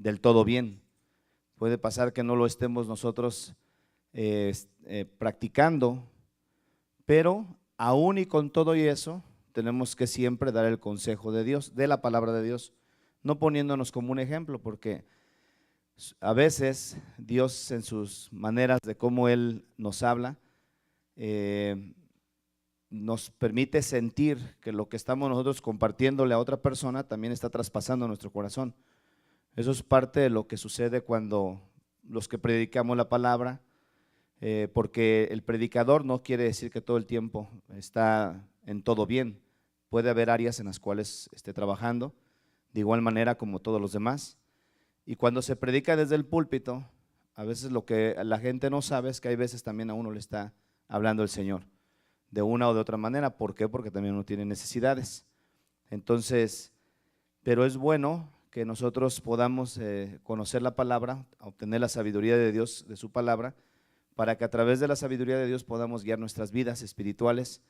del todo bien. Puede pasar que no lo estemos nosotros practicando, pero aún y con todo y eso, tenemos que siempre dar el consejo de Dios, de la palabra de Dios, no poniéndonos como un ejemplo, porque a veces Dios en sus maneras de cómo Él nos habla, nos permite sentir que lo que estamos nosotros compartiéndole a otra persona también está traspasando nuestro corazón. Eso es parte de lo que sucede cuando los que predicamos la palabra, porque el predicador no quiere decir que todo el tiempo está en todo bien. Puede haber áreas en las cuales esté trabajando, de igual manera como todos los demás. Y cuando se predica desde el púlpito, a veces lo que la gente no sabe es que hay veces también a uno le está hablando el Señor, de una o de otra manera. ¿Por qué? Porque también uno tiene necesidades. Entonces, pero es bueno que nosotros podamos conocer la palabra, obtener la sabiduría de Dios, de su palabra, para que a través de la sabiduría de Dios podamos guiar nuestras vidas espirituales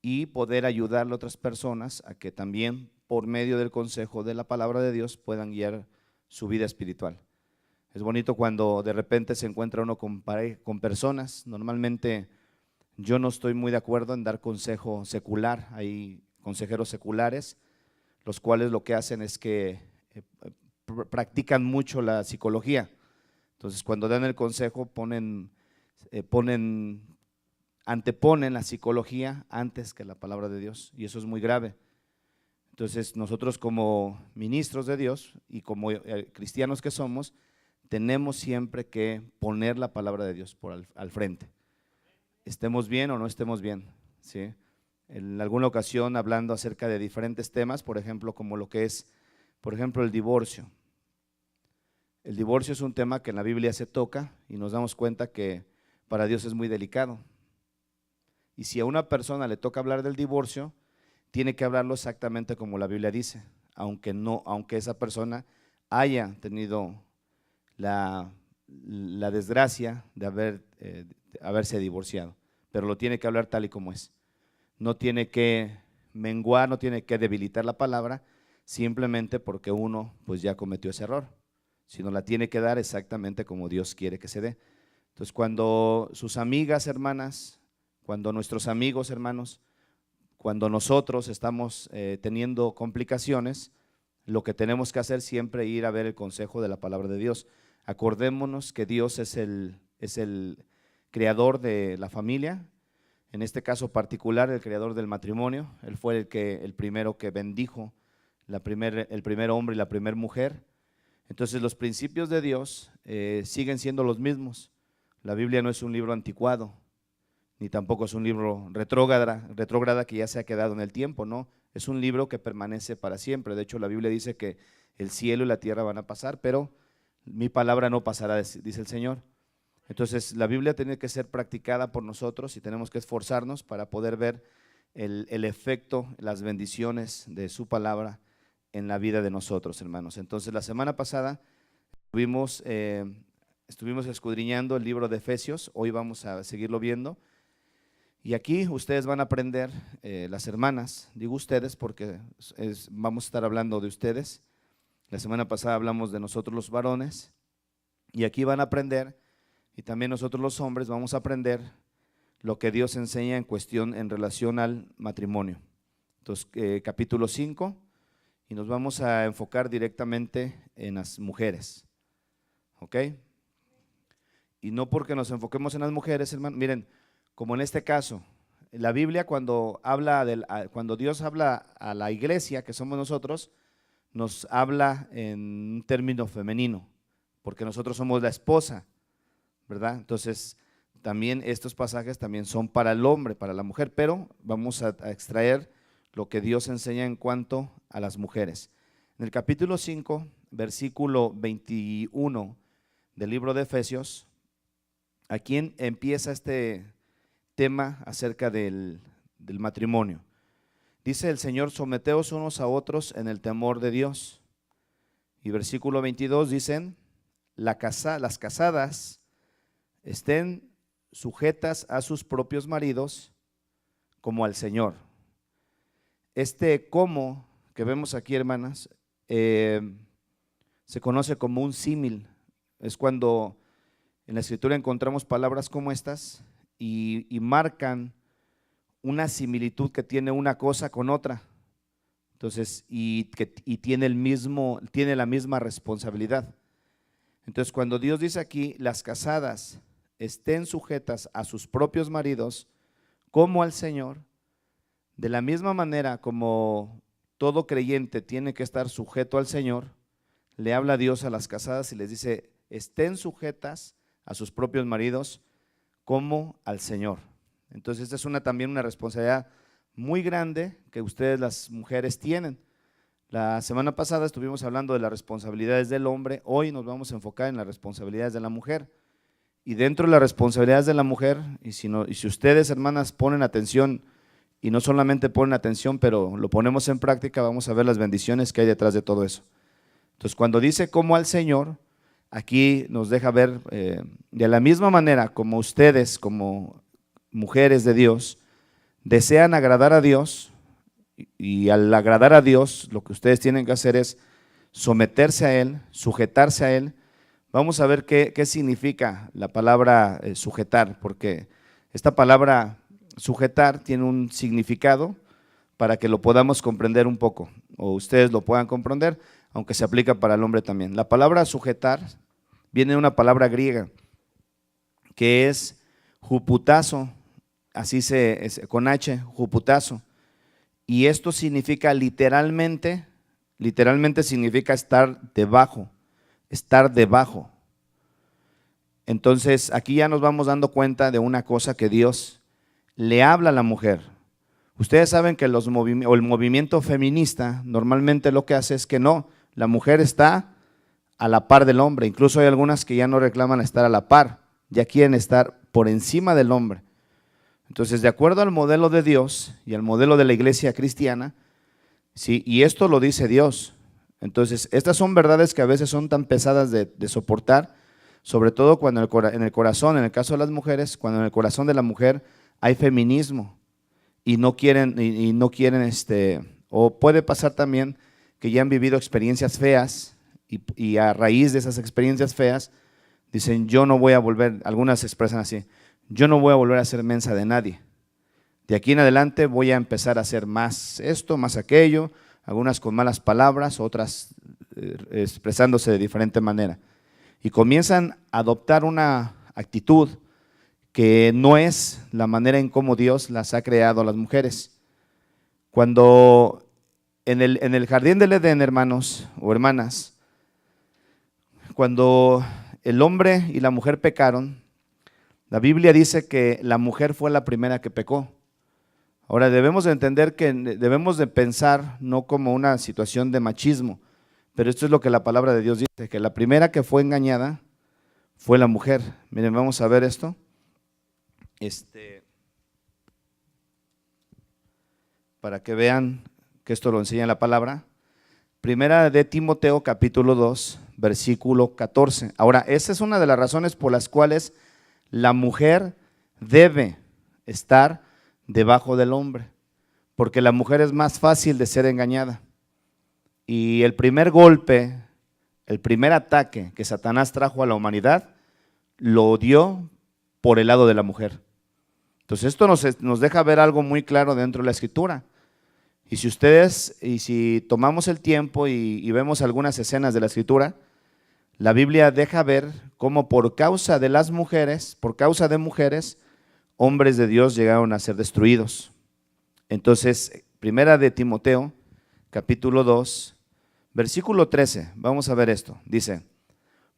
y poder ayudar a otras personas a que también por medio del consejo de la palabra de Dios puedan guiar su vida espiritual. Es bonito cuando de repente se encuentra uno con personas. Normalmente yo no estoy muy de acuerdo en dar consejo secular. Hay consejeros seculares, los cuales lo que hacen es que practican mucho la psicología. Entonces, cuando dan el consejo, anteponen la psicología antes que la palabra de Dios, y eso es muy grave. Entonces, nosotros como ministros de Dios y como cristianos que somos, tenemos siempre que poner la palabra de Dios al frente. Estemos bien o no estemos bien, ¿sí? En alguna ocasión hablando acerca de diferentes temas, por ejemplo, como lo que es, por ejemplo, el divorcio. El divorcio es un tema que en la Biblia se toca y nos damos cuenta que para Dios es muy delicado. Y si a una persona le toca hablar del divorcio, tiene que hablarlo exactamente como la Biblia dice, aunque esa persona haya tenido la desgracia de haberse divorciado, pero lo tiene que hablar tal y como es. No tiene que menguar, no tiene que debilitar la palabra simplemente porque uno pues ya cometió ese error, sino la tiene que dar exactamente como Dios quiere que se dé. Entonces, cuando sus amigas, hermanas, cuando nuestros amigos, hermanos, cuando nosotros estamos teniendo complicaciones, lo que tenemos que hacer siempre es ir a ver el consejo de la palabra de Dios. Acordémonos que Dios es el creador de la familia, en este caso particular el creador del matrimonio. Él fue el primero que bendijo el primer hombre y la primera mujer. Entonces los principios de Dios siguen siendo los mismos. La Biblia no es un libro anticuado, ni tampoco es un libro retrógrada que ya se ha quedado en el tiempo, no, es un libro que permanece para siempre. De hecho, la Biblia dice que el cielo y la tierra van a pasar, pero mi palabra no pasará, dice el Señor. Entonces, la Biblia tiene que ser practicada por nosotros y tenemos que esforzarnos para poder ver el efecto, las bendiciones de su palabra en la vida de nosotros, hermanos. Entonces, la semana pasada estuvimos escudriñando el libro de Efesios, hoy vamos a seguirlo viendo. Y aquí ustedes van a aprender, las hermanas, digo ustedes porque vamos a estar hablando de ustedes. La semana pasada hablamos de nosotros los varones y aquí van a aprender, y también nosotros los hombres vamos a aprender lo que Dios enseña en relación al matrimonio. Entonces, capítulo 5, y nos vamos a enfocar directamente en las mujeres, ¿ok? Y no porque nos enfoquemos en las mujeres, hermano, miren, como en este caso, la Biblia cuando Dios habla a la iglesia, que somos nosotros, nos habla en un término femenino, porque nosotros somos la esposa, ¿verdad? Entonces, también estos pasajes también son para el hombre, para la mujer, pero vamos a extraer lo que Dios enseña en cuanto a las mujeres. En el capítulo 5, versículo 21 del libro de Efesios, aquí empieza este tema acerca del matrimonio. Dice el Señor: someteos unos a otros en el temor de Dios. Y versículo 22 dicen: las casadas estén sujetas a sus propios maridos como al Señor. Este como que vemos aquí, hermanas, se conoce como un símil. Es cuando en la Escritura encontramos palabras como estas y marcan una similitud que tiene una cosa con otra. Entonces, y tiene la misma responsabilidad. Entonces, cuando Dios dice aquí, las casadas estén sujetas a sus propios maridos como al Señor, de la misma manera como todo creyente tiene que estar sujeto al Señor, le habla Dios a las casadas y les dice, estén sujetas a sus propios maridos como al Señor. Entonces, esta es también una responsabilidad muy grande que ustedes las mujeres tienen. La semana pasada estuvimos hablando de las responsabilidades del hombre, hoy nos vamos a enfocar en las responsabilidades de la mujer. Y dentro de las responsabilidades de la mujer, y si ustedes, hermanas, ponen atención, y no solamente ponen atención, pero lo ponemos en práctica, vamos a ver las bendiciones que hay detrás de todo eso. Entonces, cuando dice como al Señor, aquí nos deja ver de la misma manera como ustedes, como mujeres de Dios, desean agradar a Dios, y al agradar a Dios, lo que ustedes tienen que hacer es someterse a Él, sujetarse a Él. Vamos a ver qué significa la palabra sujetar, porque esta palabra sujetar tiene un significado para que lo podamos comprender un poco, o ustedes lo puedan comprender, aunque se aplica para el hombre también. La palabra sujetar viene de una palabra griega, que es juputazo, así con H, juputazo. Y esto significa literalmente significa estar debajo. Entonces, aquí ya nos vamos dando cuenta de una cosa que Dios le habla a la mujer. Ustedes saben que el movimiento feminista normalmente lo que hace es que no, la mujer está a la par del hombre. Incluso hay algunas que ya no reclaman estar a la par, ya quieren estar por encima del hombre. Entonces, de acuerdo al modelo de Dios y al modelo de la iglesia cristiana, ¿sí? Y esto lo dice Dios. Entonces, estas son verdades que a veces son tan pesadas de soportar, sobre todo cuando en el corazón, en el caso de las mujeres, cuando en el corazón de la mujer hay feminismo y no quieren, o puede pasar también que ya han vivido experiencias feas y a raíz de esas experiencias feas dicen, yo no voy a volver, algunas se expresan así, yo no voy a volver a ser mensa de nadie. De aquí en adelante voy a empezar a hacer más esto, más aquello, algunas con malas palabras, otras expresándose de diferente manera. Y comienzan a adoptar una actitud que no es la manera en cómo Dios las ha creado a las mujeres. Cuando en el jardín del Edén, hermanos o hermanas, cuando el hombre y la mujer pecaron, la Biblia dice que la mujer fue la primera que pecó. Ahora debemos de entender que debemos de pensar no como una situación de machismo, pero esto es lo que la palabra de Dios dice, que la primera que fue engañada fue la mujer. Miren, vamos a ver esto. Para que vean que esto lo enseña la palabra. Primera de Timoteo capítulo 2, versículo 14. Ahora, esa es una de las razones por las cuales la mujer debe estar debajo del hombre, porque la mujer es más fácil de ser engañada. Y el primer golpe, el primer ataque que Satanás trajo a la humanidad, lo dio por el lado de la mujer. Entonces esto nos deja ver algo muy claro dentro de la Escritura. Y si tomamos el tiempo y vemos algunas escenas de la Escritura, la Biblia deja ver cómo por causa de las mujeres, por causa de mujeres, hombres de Dios llegaron a ser destruidos. Entonces, primera de Timoteo, capítulo 2, versículo 13, vamos a ver esto. Dice,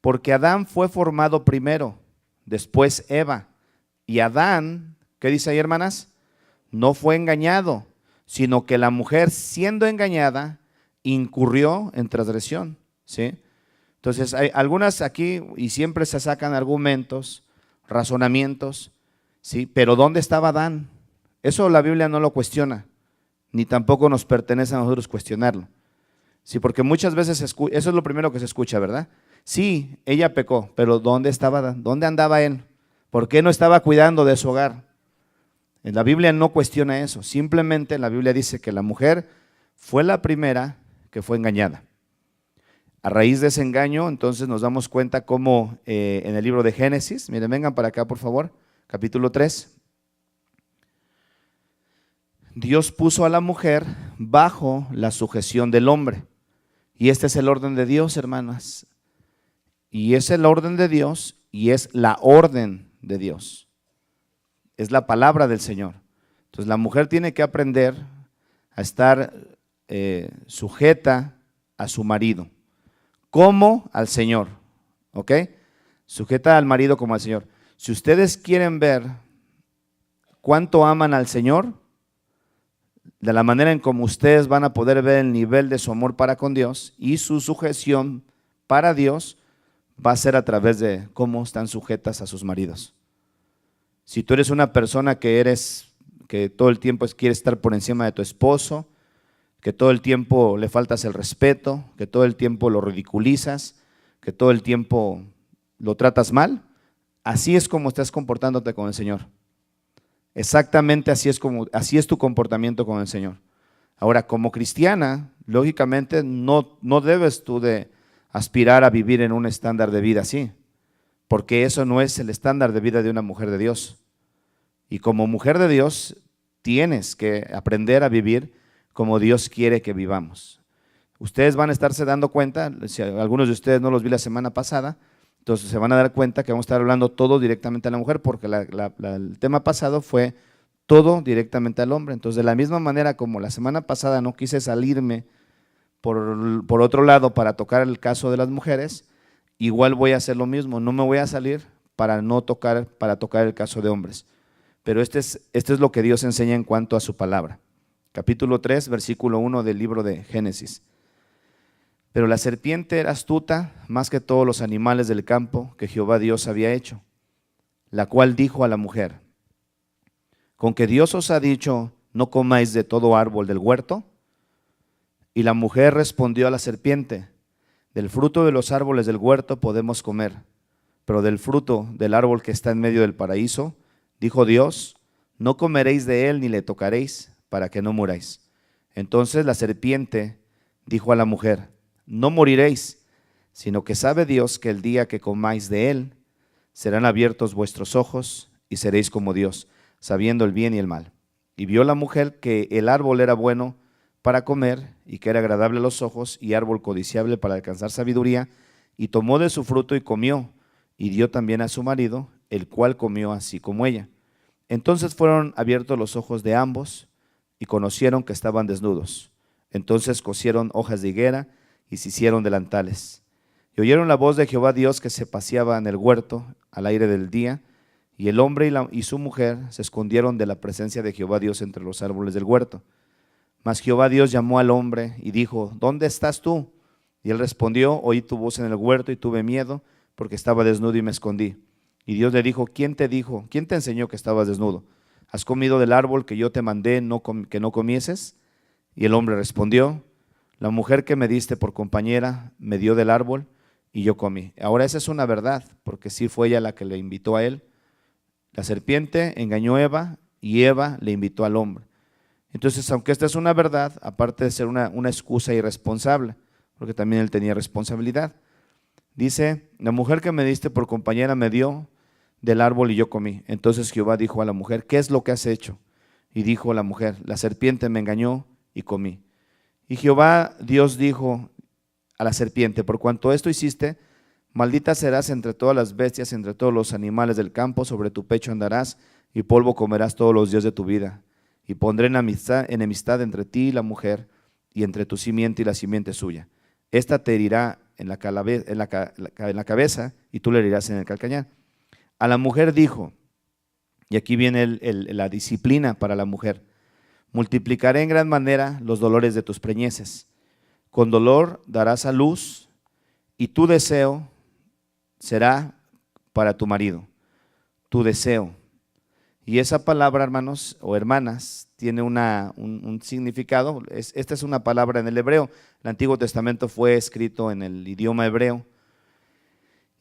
porque Adán fue formado primero, después Eva. Y Adán, ¿qué dice ahí, hermanas? No fue engañado, sino que la mujer, siendo engañada, incurrió en transgresión, ¿sí? Entonces, hay algunas aquí, y siempre se sacan argumentos, razonamientos, ¿sí? Pero ¿dónde estaba Adán? Eso la Biblia no lo cuestiona, ni tampoco nos pertenece a nosotros cuestionarlo. Sí, porque muchas veces eso es lo primero que se escucha, ¿verdad? Sí, ella pecó, pero ¿dónde estaba Adán? ¿Dónde andaba él? ¿Por qué no estaba cuidando de su hogar? En la Biblia no cuestiona eso, simplemente la Biblia dice que la mujer fue la primera que fue engañada. A raíz de ese engaño, entonces nos damos cuenta cómo en el libro de Génesis, miren, vengan para acá por favor, capítulo 3, Dios puso a la mujer bajo la sujeción del hombre. Y este es el orden de Dios, hermanas. Y es el orden de Dios y es la orden de Dios. Es la palabra del Señor. Entonces la mujer tiene que aprender a estar sujeta a su marido, como al Señor, ¿ok? Sujeta al marido como al Señor. Si ustedes quieren ver cuánto aman al Señor, de la manera en como ustedes van a poder ver el nivel de su amor para con Dios y su sujeción para Dios, va a ser a través de cómo están sujetas a sus maridos. Si tú eres una persona que todo el tiempo quiere estar por encima de tu esposo, que todo el tiempo le faltas el respeto, que todo el tiempo lo ridiculizas, que todo el tiempo lo tratas mal, así es como estás comportándote con el Señor. Exactamente así es tu comportamiento con el Señor. Ahora, como cristiana, lógicamente no debes tú de aspirar a vivir en un estándar de vida así, porque eso no es el estándar de vida de una mujer de Dios. Y como mujer de Dios, tienes que aprender a vivir como Dios quiere que vivamos. Ustedes van a estarse dando cuenta, si algunos de ustedes no los vi la semana pasada, entonces se van a dar cuenta que vamos a estar hablando todo directamente a la mujer, porque el tema pasado fue todo directamente al hombre. Entonces, de la misma manera como la semana pasada no quise salirme por otro lado para tocar el caso de las mujeres, igual voy a hacer lo mismo, no me voy a salir para tocar el caso de hombres. Pero esto es lo que Dios enseña en cuanto a su palabra. Capítulo 3, versículo 1 del libro de Génesis. Pero la serpiente era astuta más que todos los animales del campo que Jehová Dios había hecho, la cual dijo a la mujer: ¿con que Dios os ha dicho, no comáis de todo árbol del huerto? Y la mujer respondió a la serpiente: del fruto de los árboles del huerto podemos comer, pero del fruto del árbol que está en medio del paraíso, dijo Dios, no comeréis de él ni le tocaréis, para que no muráis. Entonces la serpiente dijo a la mujer: no moriréis, sino que sabe Dios que el día que comáis de él, serán abiertos vuestros ojos y seréis como Dios, sabiendo el bien y el mal. Y vio la mujer que el árbol era bueno para comer y que era agradable a los ojos y árbol codiciable para alcanzar sabiduría, y tomó de su fruto y comió, y dio también a su marido, el cual comió así como ella. Entonces fueron abiertos los ojos de ambos y conocieron que estaban desnudos. Entonces cosieron hojas de higuera y se hicieron delantales. Y oyeron la voz de Jehová Dios que se paseaba en el huerto al aire del día, y el hombre y su mujer se escondieron de la presencia de Jehová Dios entre los árboles del huerto. Mas Jehová Dios llamó al hombre y dijo: ¿dónde estás tú? Y él respondió: oí tu voz en el huerto y tuve miedo, porque estaba desnudo y me escondí. Y Dios le dijo: ¿quién te dijo? ¿Quién te enseñó que estabas desnudo? ¿Has comido del árbol que yo te mandé que no comieses? Y el hombre respondió: la mujer que me diste por compañera me dio del árbol y yo comí. Ahora esa es una verdad, porque sí fue ella la que le invitó a él. La serpiente engañó a Eva y Eva le invitó al hombre. Entonces, aunque esta es una verdad, aparte de ser una excusa irresponsable, porque también él tenía responsabilidad, dice: la mujer que me diste por compañera me dio del árbol y yo comí. Entonces Jehová dijo a la mujer: ¿qué es lo que has hecho? Y dijo la mujer: la serpiente me engañó y comí. Y Jehová Dios dijo a la serpiente: por cuanto esto hiciste, maldita serás entre todas las bestias, entre todos los animales del campo, sobre tu pecho andarás y polvo comerás todos los días de tu vida. Y pondré enemistad entre ti y la mujer, y entre tu simiente y la simiente suya. Esta te herirá en la cabeza y tú le herirás en el calcañar. A la mujer dijo, y aquí viene la disciplina para la mujer: multiplicaré en gran manera los dolores de tus preñeces. Con dolor darás a luz, y tu deseo será para tu marido. Tu deseo. Y esa palabra, hermanos o hermanas, tiene un significado. Esta es una palabra en el hebreo. El Antiguo Testamento fue escrito en el idioma hebreo.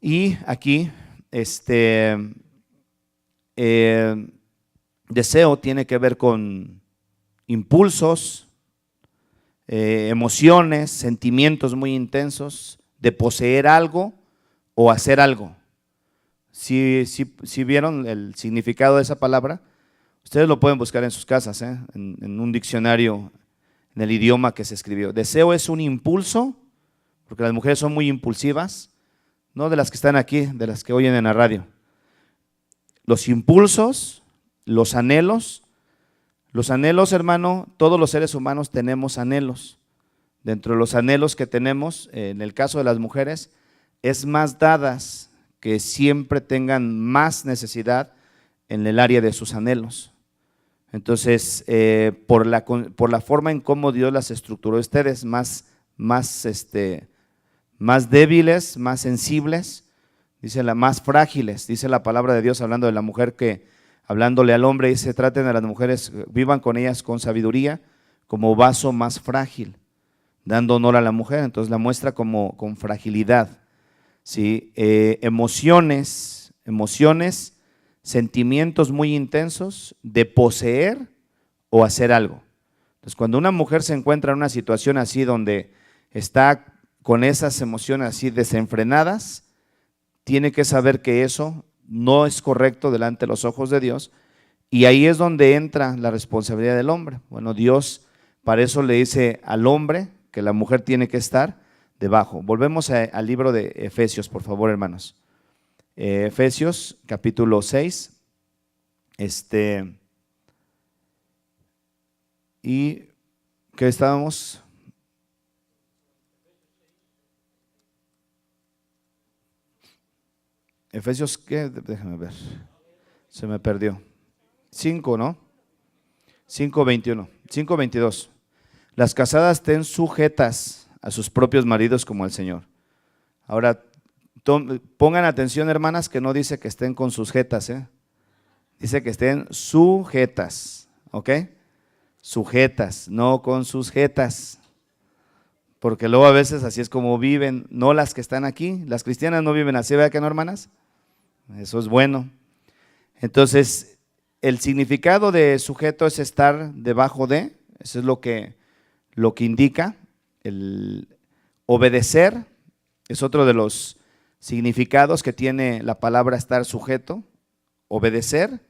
Y aquí, deseo tiene que ver con impulsos, emociones, sentimientos muy intensos, de poseer algo o hacer algo. Si vieron el significado de esa palabra, ustedes lo pueden buscar en sus casas, en un diccionario, en el idioma que se escribió. Deseo es un impulso, porque las mujeres son muy impulsivas, no de las que están aquí, de las que oyen en la radio. Los impulsos, los anhelos, hermano, todos los seres humanos tenemos anhelos. Dentro de los anhelos que tenemos, en el caso de las mujeres, es más dadas que siempre tengan más necesidad en el área de sus anhelos. Entonces, por la forma en cómo Dios las estructuró ustedes, más débiles, más sensibles, más frágiles, dice la palabra de Dios hablando de la mujer, que hablándole al hombre dice: traten a las mujeres, vivan con ellas con sabiduría, como vaso más frágil, dando honor a la mujer. Entonces la muestra como con fragilidad, ¿sí? Emociones, sentimientos muy intensos de poseer o hacer algo. Entonces, cuando una mujer se encuentra en una situación así, donde está con esas emociones así desenfrenadas, tiene que saber que eso no es correcto delante de los ojos de Dios, y ahí es donde entra la responsabilidad del hombre. Bueno, Dios para eso le dice al hombre que la mujer tiene que estar debajo. Volvemos al libro de Efesios, por favor, hermanos. Efesios capítulo 6, y ¿qué estábamos? Efesios, ¿qué? Déjame ver, se me perdió. 5, ¿no? 5:21, 5:22. Las casadas estén sujetas a sus propios maridos como al Señor. Ahora, pongan atención, hermanas, que no dice que estén con sus jetas, dice que estén sujetas, ¿ok? Sujetas, no con sus jetas, porque luego a veces así es como viven, no las que están aquí, las cristianas no viven así, ¿verdad que no, hermanas? Eso es bueno. Entonces, el significado de sujeto es estar debajo de, eso es lo que indica. El obedecer es otro de los significados que tiene la palabra estar sujeto. Obedecer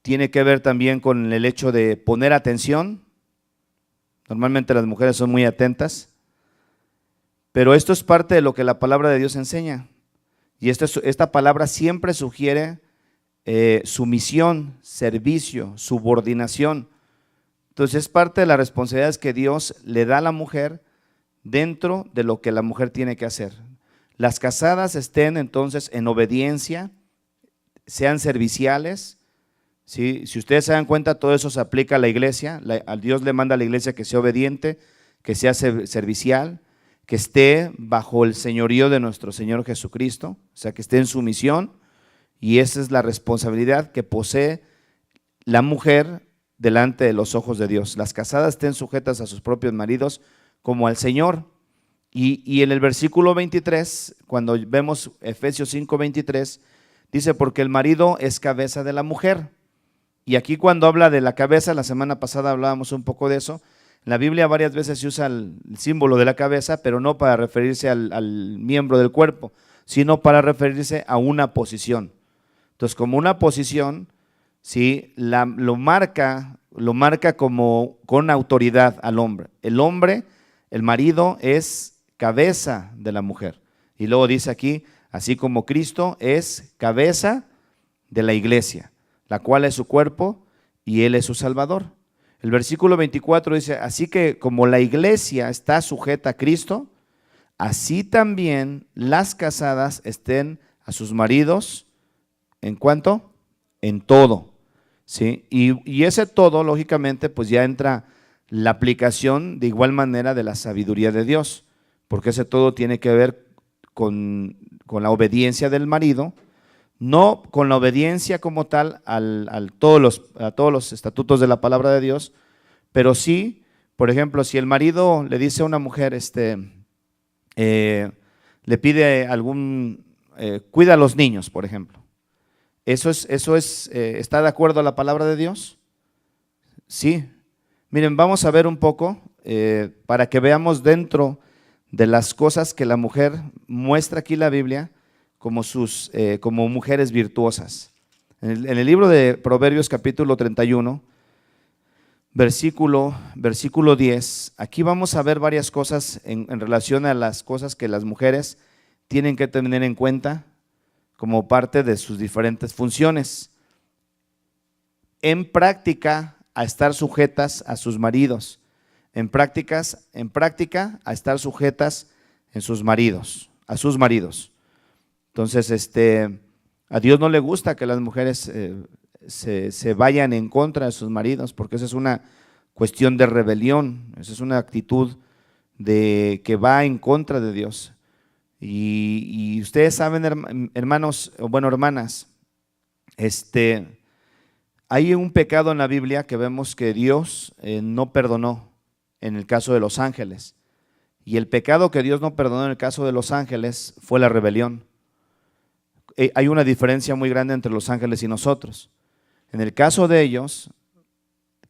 tiene que ver también con el hecho de poner atención. Normalmente las mujeres son muy atentas, pero esto es parte de lo que la palabra de Dios enseña. Y esta palabra siempre sugiere sumisión, servicio, subordinación. Entonces es parte de las responsabilidades que Dios le da a la mujer dentro de lo que la mujer tiene que hacer. Las casadas estén entonces en obediencia, sean serviciales, ¿sí? Si ustedes se dan cuenta, todo eso se aplica a la iglesia. A Dios le manda a la iglesia que sea obediente, que sea servicial, que esté bajo el señorío de nuestro Señor Jesucristo, o sea, que esté en sumisión, y esa es la responsabilidad que posee la mujer delante de los ojos de Dios. Las casadas estén sujetas a sus propios maridos como al Señor. Y en el versículo 23, cuando vemos Efesios 5:23, dice: porque el marido es cabeza de la mujer. Y aquí cuando habla de la cabeza, la semana pasada hablábamos un poco de eso. En la Biblia varias veces se usa el símbolo de la cabeza, pero no para referirse al miembro del cuerpo, sino para referirse a una posición. Entonces, como una posición, ¿sí? Lo marca como con autoridad al hombre. El hombre, el marido, es cabeza de la mujer. Y luego dice aquí: así como Cristo es cabeza de la iglesia, la cual es su cuerpo y Él es su Salvador. El versículo 24 dice: así que como la iglesia está sujeta a Cristo, así también las casadas estén a sus maridos. ¿En cuánto? En todo, ¿sí? Y ese todo, lógicamente, pues ya entra la aplicación de igual manera de la sabiduría de Dios, porque ese todo tiene que ver con la obediencia del marido, no con la obediencia como tal a todos los estatutos de la palabra de Dios, pero sí, por ejemplo, si el marido le dice a una mujer, le pide cuida a los niños, por ejemplo, ¿eso está de acuerdo a la palabra de Dios? Sí. Miren, vamos a ver un poco para que veamos dentro de las cosas que la mujer muestra aquí la Biblia como, como mujeres virtuosas. En el libro de Proverbios capítulo 31, versículo 10, aquí vamos a ver varias cosas en relación a las cosas que las mujeres tienen que tener en cuenta como parte de sus diferentes funciones. En práctica, a estar sujetas a sus maridos. En práctica, a estar sujetas a sus maridos. Entonces, a Dios no le gusta que las mujeres se vayan en contra de sus maridos, porque esa es una cuestión de rebelión, esa es una actitud que va en contra de Dios. Y ustedes saben, hermanos, bueno, hermanas, hay un pecado en la Biblia que vemos que Dios no perdonó en el caso de los ángeles. Y el pecado que Dios no perdonó en el caso de los ángeles fue la rebelión. Hay una diferencia muy grande entre los ángeles y nosotros. En el caso de ellos,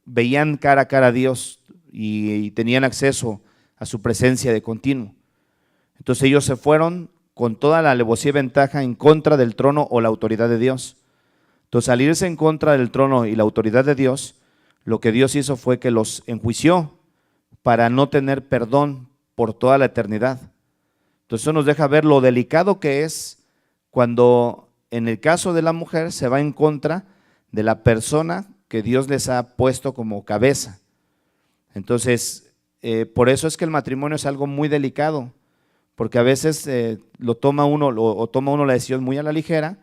veían cara a cara a Dios y tenían acceso a su presencia de continuo. Entonces ellos se fueron con toda la alevosía y ventaja en contra del trono o la autoridad de Dios. Entonces, al irse en contra del trono y la autoridad de Dios, lo que Dios hizo fue que los enjuició para no tener perdón por toda la eternidad. Entonces eso nos deja ver lo delicado que es cuando en el caso de la mujer se va en contra de la persona que Dios les ha puesto como cabeza. Entonces, por eso es que el matrimonio es algo muy delicado, porque a veces toma uno la decisión muy a la ligera.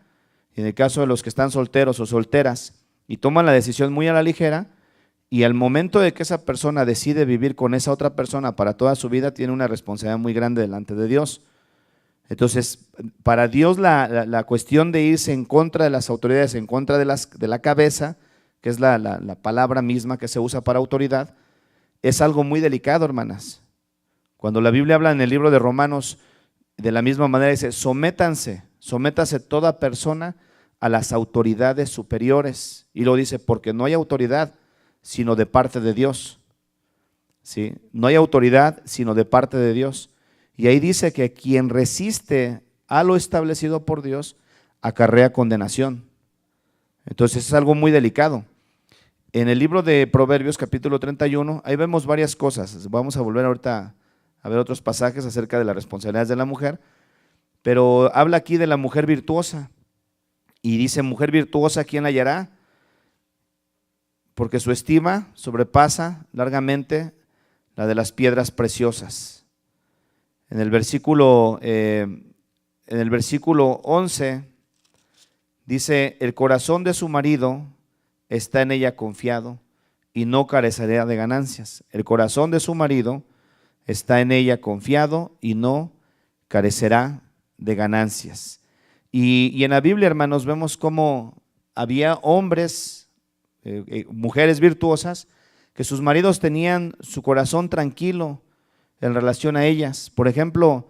En el caso de los que están solteros o solteras y toman la decisión muy a la ligera, y al momento de que esa persona decide vivir con esa otra persona para toda su vida, tiene una responsabilidad muy grande delante de Dios. Entonces, para Dios la cuestión de irse en contra de las autoridades, en contra de la cabeza, que es la palabra misma que se usa para autoridad, es algo muy delicado, hermanas. Cuando la Biblia habla en el libro de Romanos, de la misma manera dice, sométase toda persona a las autoridades superiores. Y lo dice, porque no hay autoridad sino de parte de Dios. ¿Sí? No hay autoridad sino de parte de Dios. Y ahí dice que quien resiste a lo establecido por Dios acarrea condenación. Entonces es algo muy delicado. En el libro de Proverbios capítulo 31, ahí vemos varias cosas. Vamos a volver ahorita a ver otros pasajes acerca de las responsabilidades de la mujer, pero habla aquí de la mujer virtuosa y dice, mujer virtuosa, ¿quién la hallará? Porque su estima sobrepasa largamente la de las piedras preciosas. En el versículo 11 dice, el corazón de su marido está en ella confiado y no carecerá de ganancias. El corazón de su marido está en ella confiado y no carecerá de ganancias. Y en la Biblia, hermanos, vemos cómo había hombres, mujeres virtuosas, que sus maridos tenían su corazón tranquilo en relación a ellas. Por ejemplo,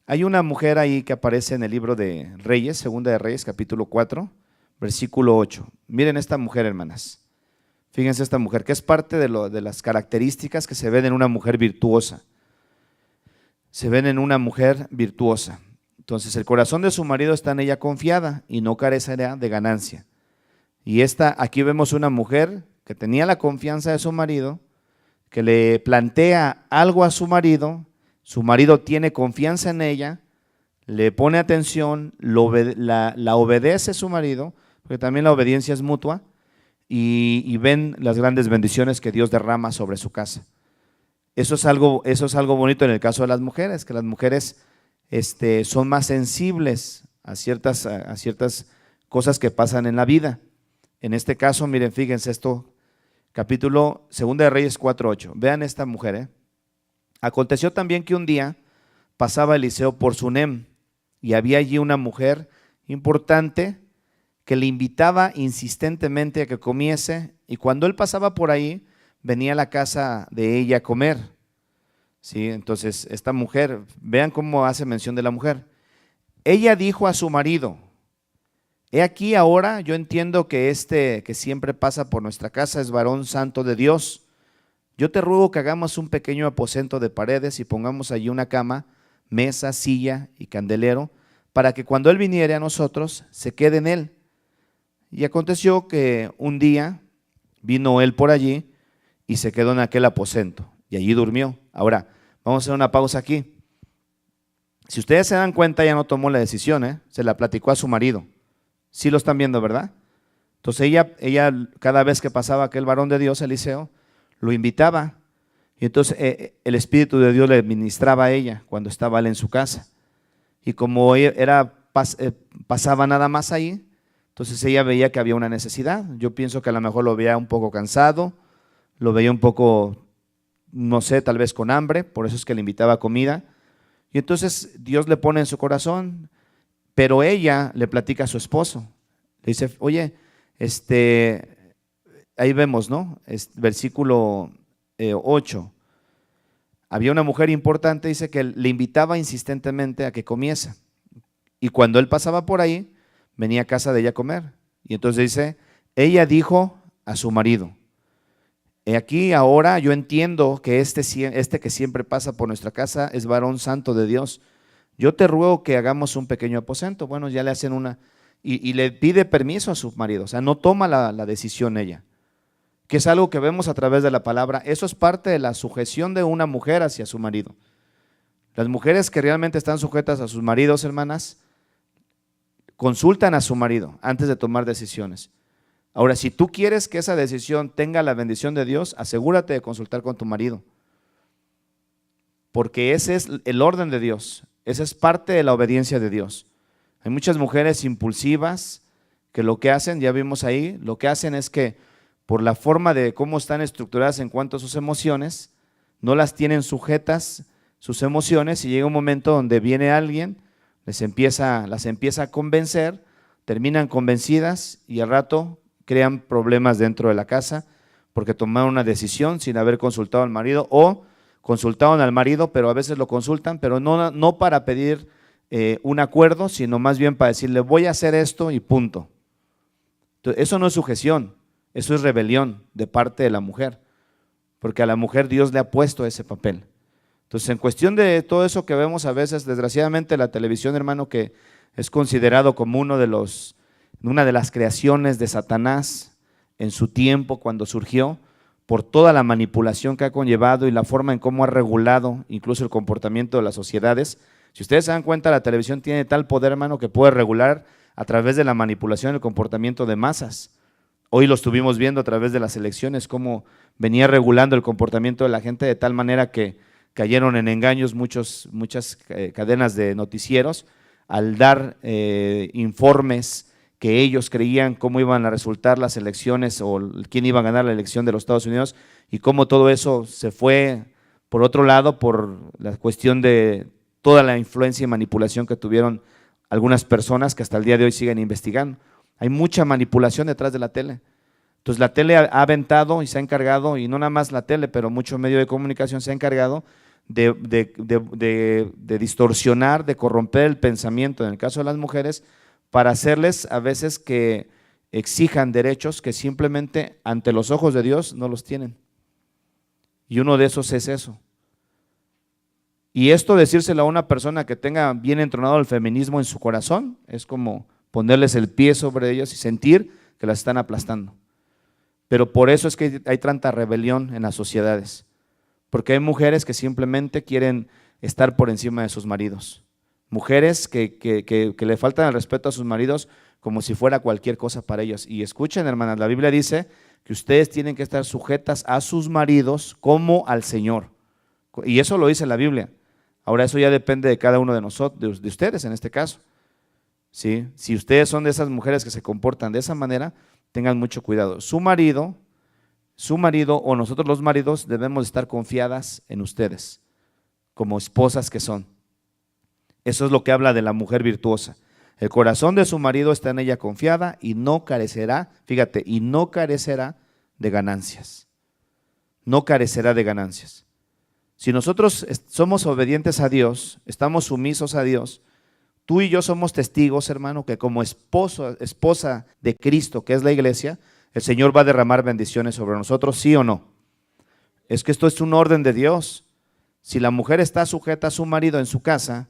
hay una mujer ahí que aparece en el libro de Reyes, Segunda de Reyes, capítulo 4, versículo 8. Miren esta mujer, hermanas. Fíjense esta mujer, que es parte de las características que se ven en una mujer virtuosa. Se ven en una mujer virtuosa. Entonces, el corazón de su marido está en ella confiada y no carecerá de ganancia. Y aquí vemos una mujer que tenía la confianza de su marido, que le plantea algo a su marido tiene confianza en ella, le pone atención, la obedece a su marido, porque también la obediencia es mutua, y ven las grandes bendiciones que Dios derrama sobre su casa. Eso es algo bonito en el caso de las mujeres, que las mujeres son más sensibles a ciertas cosas que pasan en la vida. En este caso, miren, fíjense esto, capítulo 2 de Reyes 4:8. Vean esta mujer. Aconteció también que un día pasaba Eliseo por Sunem y había allí una mujer importante que le invitaba insistentemente a que comiese, y cuando él pasaba por ahí, venía a la casa de ella a comer. ¿Sí? Entonces, esta mujer, vean cómo hace mención de la mujer. Ella dijo a su marido, he aquí ahora, yo entiendo que que siempre pasa por nuestra casa es varón santo de Dios. yo te ruego que hagamos un pequeño aposento de paredes y pongamos allí una cama, mesa, silla y candelero, para que cuando él viniere a nosotros, se quede en él. Y aconteció que un día vino él por allí y se quedó en aquel aposento y allí durmió. Ahora, vamos a hacer una pausa aquí. Si ustedes se dan cuenta, ella no tomó la decisión, se la platicó a su marido. Sí lo están viendo, ¿verdad? Entonces ella cada vez que pasaba aquel varón de Dios, Eliseo, lo invitaba. Y entonces el Espíritu de Dios le ministraba a ella cuando estaba él en su casa. Y como pasaba nada más ahí, entonces ella veía que había una necesidad. Yo pienso que a lo mejor lo veía un poco cansado, lo veía un poco, no sé, tal vez con hambre, por eso es que le invitaba comida. Y entonces Dios le pone en su corazón, pero ella le platica a su esposo. Le dice, oye, ahí vemos, ¿no? Versículo 8. Había una mujer importante, dice que le invitaba insistentemente a que comiese. Y cuando él pasaba por ahí, venía a casa de ella a comer. Y entonces dice, ella dijo a su marido, he aquí ahora yo entiendo que este que siempre pasa por nuestra casa es varón santo de Dios. Yo te ruego que hagamos un pequeño aposento. Bueno, ya le hacen y le pide permiso a su marido, o sea, no toma la decisión ella, que es algo que vemos a través de la palabra. Eso es parte de la sujeción de una mujer hacia su marido. Las mujeres que realmente están sujetas a sus maridos, hermanas, consultan a su marido antes de tomar decisiones. Ahora, si tú quieres que esa decisión tenga la bendición de Dios, asegúrate de consultar con tu marido, porque ese es el orden de Dios, esa es parte de la obediencia de Dios. Hay muchas mujeres impulsivas que lo que hacen, ya vimos ahí, lo que hacen es que por la forma de cómo están estructuradas en cuanto a sus emociones, no las tienen sujetas sus emociones, y llega un momento donde viene alguien, las empieza a convencer, terminan convencidas y al rato crean problemas dentro de la casa porque tomaron una decisión sin haber consultado al marido, o consultaron al marido, pero a veces lo consultan, pero no para pedir un acuerdo, sino más bien para decirle voy a hacer esto y punto. Entonces, eso no es sujeción, eso es rebelión de parte de la mujer, porque a la mujer Dios le ha puesto ese papel. Entonces, en cuestión de todo eso que vemos a veces, desgraciadamente la televisión, hermano, que es considerado como una de las creaciones de Satanás en su tiempo cuando surgió, por toda la manipulación que ha conllevado y la forma en cómo ha regulado incluso el comportamiento de las sociedades. Si ustedes se dan cuenta, la televisión tiene tal poder, hermano, que puede regular a través de la manipulación el comportamiento de masas. Hoy lo estuvimos viendo a través de las elecciones, cómo venía regulando el comportamiento de la gente de tal manera que cayeron en engaños muchas cadenas de noticieros al dar informes que ellos creían cómo iban a resultar las elecciones o quién iba a ganar la elección de los Estados Unidos, y cómo todo eso se fue por otro lado por la cuestión de toda la influencia y manipulación que tuvieron algunas personas que hasta el día de hoy siguen investigando. Hay mucha manipulación detrás de la tele. Entonces la tele ha aventado y se ha encargado, y no nada más la tele, pero muchos medios de comunicación se ha encargado de distorsionar, de corromper el pensamiento, en el caso de las mujeres, para hacerles a veces que exijan derechos que simplemente ante los ojos de Dios no los tienen. Y uno de esos es eso. Y esto decírselo a una persona que tenga bien entronado el feminismo en su corazón, es como ponerles el pie sobre ellos y sentir que las están aplastando. Pero por eso es que hay tanta rebelión en las sociedades, porque hay mujeres que simplemente quieren estar por encima de sus maridos, mujeres que le faltan el respeto a sus maridos como si fuera cualquier cosa para ellos. Y escuchen, hermanas, la Biblia dice que ustedes tienen que estar sujetas a sus maridos como al Señor, y eso lo dice la Biblia. Ahora eso ya depende de cada uno de nosotros, de ustedes en este caso. ¿Sí? Si ustedes son de esas mujeres que se comportan de esa manera, tengan mucho cuidado. Su marido o nosotros los maridos debemos estar confiadas en ustedes, como esposas que son. Eso es lo que habla de la mujer virtuosa. El corazón de su marido está en ella confiada y no carecerá, fíjate, y no carecerá de ganancias. No carecerá de ganancias. Si nosotros somos obedientes a Dios, estamos sumisos a Dios, tú y yo somos testigos, hermano, que como esposa de Cristo, que es la iglesia, el Señor va a derramar bendiciones sobre nosotros, ¿sí o no? Es que esto es un orden de Dios. Si la mujer está sujeta a su marido en su casa,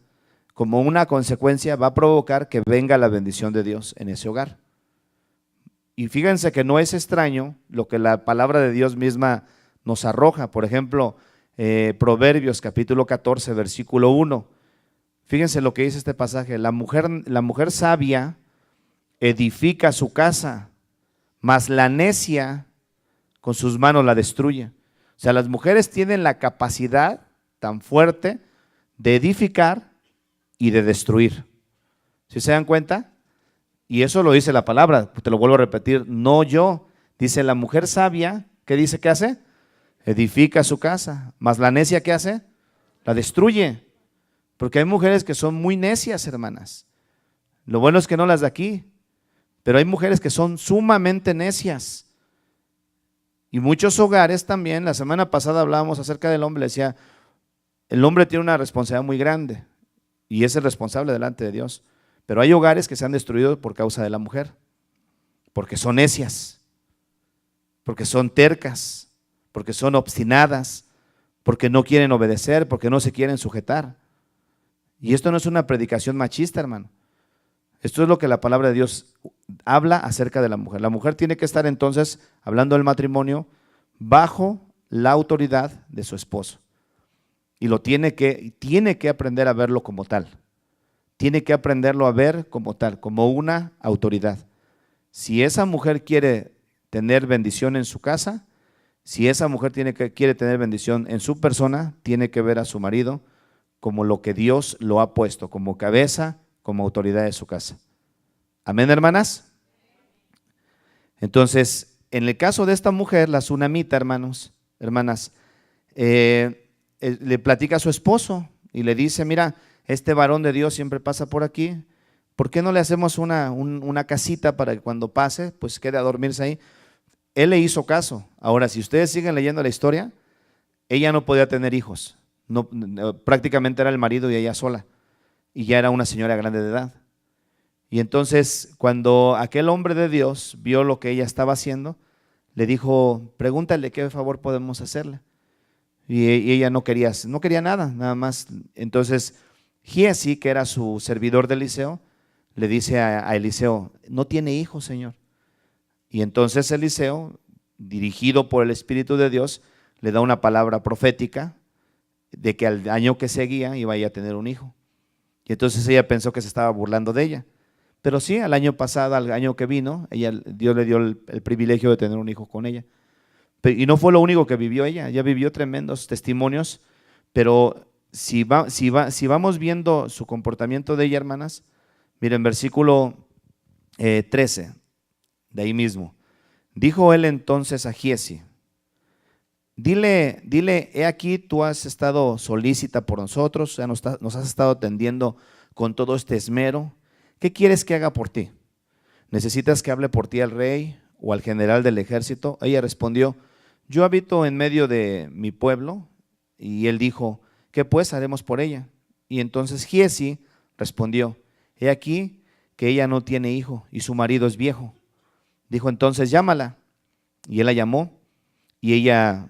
como una consecuencia va a provocar que venga la bendición de Dios en ese hogar. Y fíjense que no es extraño lo que la palabra de Dios misma nos arroja. Por ejemplo, Proverbios capítulo 14, versículo 1. Fíjense lo que dice este pasaje. La mujer sabia edifica su casa, mas la necia con sus manos la destruye. O sea, las mujeres tienen la capacidad tan fuerte de edificar y de destruir. ¿Sí se dan cuenta? Y eso lo dice la palabra, te lo vuelvo a repetir, no yo. Dice la mujer sabia, ¿qué dice que hace? Edifica su casa, mas la necia, ¿qué hace? La destruye. Porque hay mujeres que son muy necias, hermanas. Lo bueno es que no las de aquí, pero hay mujeres que son sumamente necias. Y muchos hogares también, la semana pasada hablábamos acerca del hombre, decía, el hombre tiene una responsabilidad muy grande y es el responsable delante de Dios. Pero hay hogares que se han destruido por causa de la mujer, porque son necias, porque son tercas, porque son obstinadas, porque no quieren obedecer, porque no se quieren sujetar. Y esto no es una predicación machista, hermano. Esto es lo que la palabra de Dios habla acerca de la mujer. La mujer tiene que estar entonces, hablando del matrimonio, bajo la autoridad de su esposo. Y tiene que aprender a verlo como tal. Tiene que aprenderlo a ver como tal, como una autoridad. Si esa mujer quiere tener bendición en su casa, si esa mujer quiere tener bendición en su persona, tiene que ver a su marido como lo que Dios lo ha puesto, como cabeza, como autoridad de su casa. Amén, hermanas. Entonces, en el caso de esta mujer, la sunamita, hermanas, le platica a su esposo y le dice, mira, este varón de Dios siempre pasa por aquí, ¿por qué no le hacemos una casita para que cuando pase, pues quede a dormirse ahí? Él le hizo caso. Ahora, si ustedes siguen leyendo la historia, ella no podía tener hijos, prácticamente era el marido y ella sola, y ya era una señora grande de edad. Y entonces, cuando aquel hombre de Dios vio lo que ella estaba haciendo, le dijo, pregúntale qué favor podemos hacerle. Y ella no quería nada más. Entonces, Giezi, que era su servidor de Eliseo, le dice a Eliseo, no tiene hijos, Señor. Y entonces Eliseo, dirigido por el Espíritu de Dios, le da una palabra profética de que al año que seguía iba a tener un hijo. Y entonces ella pensó que se estaba burlando de ella. Pero sí, al año pasado, al año que vino, Dios le dio el privilegio de tener un hijo con ella. Y no fue lo único que vivió ella vivió tremendos testimonios, pero si vamos viendo su comportamiento de ella, hermanas, miren, versículo 13, de ahí mismo. Dijo él entonces a Giezi, dile, he aquí tú has estado solícita por nosotros, o sea, nos has estado atendiendo con todo este esmero. ¿Qué quieres que haga por ti? ¿Necesitas que hable por ti al rey o al general del ejército? Ella respondió, yo habito en medio de mi pueblo. Y él dijo, ¿qué pues haremos por ella? Y entonces Giezi respondió, he aquí que ella no tiene hijo y su marido es viejo. Dijo entonces, llámala. Y él la llamó y ella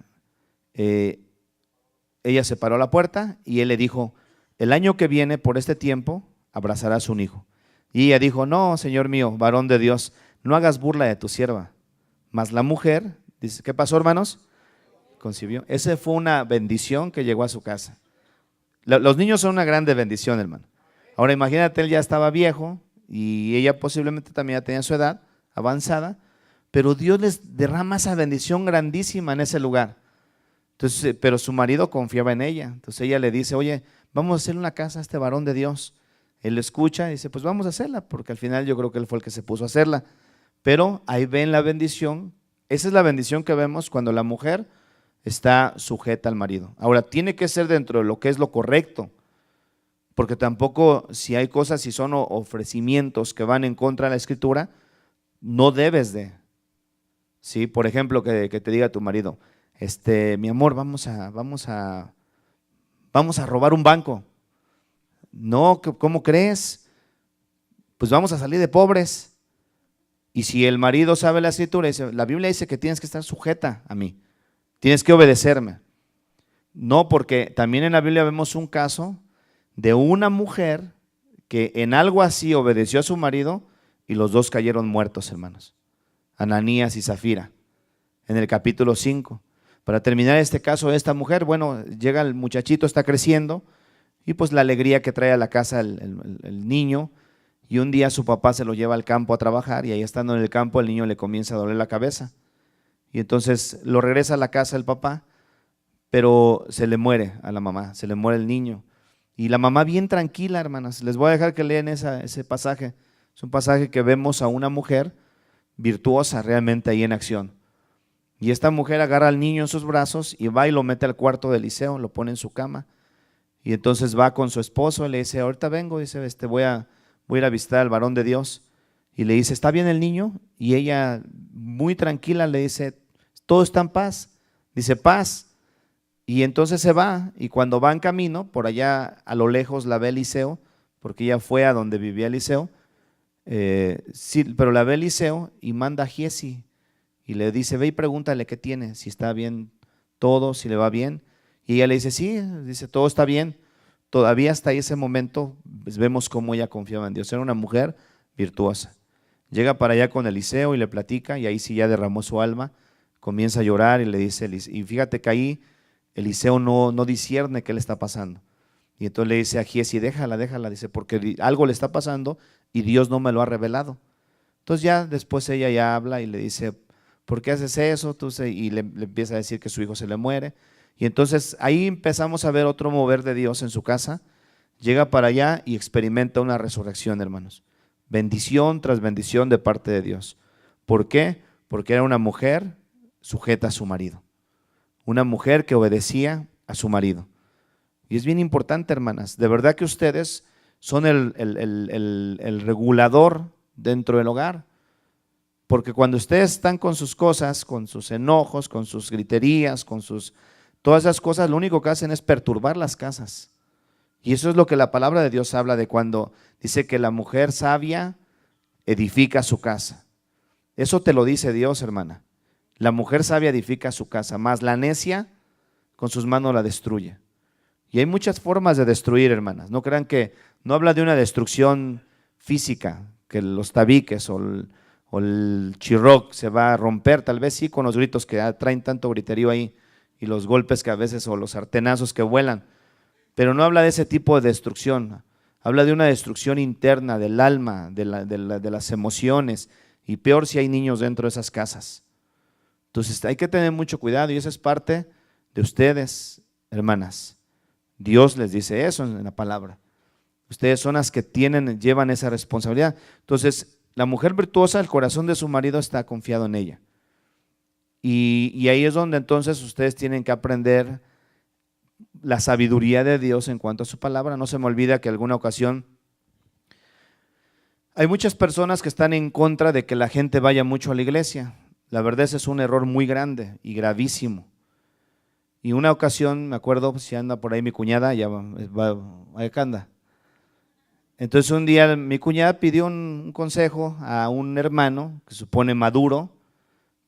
se paró a la puerta y él le dijo, el año que viene por este tiempo abrazarás un hijo. Y ella dijo, no, Señor mío, varón de Dios, no hagas burla de tu sierva. Mas la mujer, dice, ¿qué pasó, hermanos? Concibió. Esa fue una bendición que llegó a su casa. Los niños son una grande bendición, hermano. Ahora imagínate, él ya estaba viejo y ella posiblemente también ya tenía su edad avanzada, pero Dios les derrama esa bendición grandísima en ese lugar. Entonces, pero su marido confiaba en ella. Entonces ella le dice, oye, vamos a hacerle una casa a este varón de Dios. Él lo escucha y dice, pues vamos a hacerla, porque al final yo creo que él fue el que se puso a hacerla. Pero ahí ven la bendición. Esa es la bendición que vemos cuando la mujer está sujeta al marido. Ahora, tiene que ser dentro de lo que es lo correcto, porque tampoco si hay cosas, si son ofrecimientos que van en contra de la Escritura, no debes de. ¿Sí? Por ejemplo, que te diga tu marido, mi amor, vamos a robar un banco. No, ¿cómo crees? Pues vamos a salir de pobres. Y si el marido sabe la Escritura, la Biblia dice que tienes que estar sujeta a mí, tienes que obedecerme. No, porque también en la Biblia vemos un caso de una mujer que en algo así obedeció a su marido y los dos cayeron muertos, hermanos. Ananías y Zafira, en el capítulo 5. Para terminar este caso de esta mujer, bueno, llega el muchachito, está creciendo, y pues la alegría que trae a la casa el niño, y un día su papá se lo lleva al campo a trabajar, y ahí estando en el campo el niño le comienza a doler la cabeza, y entonces lo regresa a la casa el papá, pero se le muere a la mamá, se le muere el niño. Y la mamá bien tranquila, hermanas, les voy a dejar que lean ese pasaje. Es un pasaje que vemos a una mujer virtuosa realmente ahí en acción. Y esta mujer agarra al niño en sus brazos y va y lo mete al cuarto de Eliseo, lo pone en su cama. Y entonces va con su esposo y le dice, ahorita vengo, dice, voy a ir a visitar al varón de Dios. Y le dice, ¿está bien el niño? Y ella muy tranquila le dice, todo está en paz. Dice, paz. Y entonces se va, y cuando va en camino, por allá a lo lejos la ve Eliseo, porque ella fue a donde vivía Eliseo, sí, pero la ve Eliseo y manda a Giezi y le dice, ve y pregúntale qué tiene, si está bien todo, si le va bien. Y ella le dice, sí, dice, todo está bien. Todavía hasta ese momento pues, vemos cómo ella confiaba en Dios, era una mujer virtuosa. Llega para allá con Eliseo y le platica, y ahí sí ya derramó su alma, comienza a llorar y le dice, y fíjate que ahí Eliseo no discierne qué le está pasando. Y entonces le dice a Giezi, déjala, dice, porque algo le está pasando y Dios no me lo ha revelado. Entonces ya después ella ya habla y le dice, ¿por qué haces eso? Entonces, y le empieza a decir que su hijo se le muere. Y entonces ahí empezamos a ver otro mover de Dios en su casa. Llega para allá y experimenta una resurrección, hermanos. Bendición tras bendición de parte de Dios. ¿Por qué? Porque era una mujer sujeta a su marido. Una mujer que obedecía a su marido. Y es bien importante, hermanas, de verdad que ustedes son el regulador dentro del hogar. Porque cuando ustedes están con sus cosas, con sus enojos, con sus griterías, todas esas cosas, lo único que hacen es perturbar las casas. Y eso es lo que la palabra de Dios habla de cuando dice que la mujer sabia edifica su casa. Eso te lo dice Dios, hermana. La mujer sabia edifica su casa, más la necia con sus manos la destruye. Y hay muchas formas de destruir, hermanas. No crean que, no habla de una destrucción física, que los tabiques o el chirroc se va a romper, tal vez sí con los gritos que traen tanto griterío ahí y los golpes que a veces o los sartenazos que vuelan, pero no habla de ese tipo de destrucción, habla de una destrucción interna del alma, de las emociones, y peor si hay niños dentro de esas casas. Entonces hay que tener mucho cuidado y esa es parte de ustedes, hermanas. Dios les dice eso en la palabra. Ustedes son las que llevan esa responsabilidad. Entonces, la mujer virtuosa, el corazón de su marido está confiado en ella. Y ahí es donde entonces ustedes tienen que aprender la sabiduría de Dios en cuanto a su palabra. No se me olvida que alguna ocasión hay muchas personas que están en contra de que la gente vaya mucho a la iglesia. La verdad ese es un error muy grande y gravísimo. Y una ocasión, me acuerdo, si anda por ahí mi cuñada, acá anda. Entonces un día mi cuñada pidió un consejo a un hermano que se supone maduro,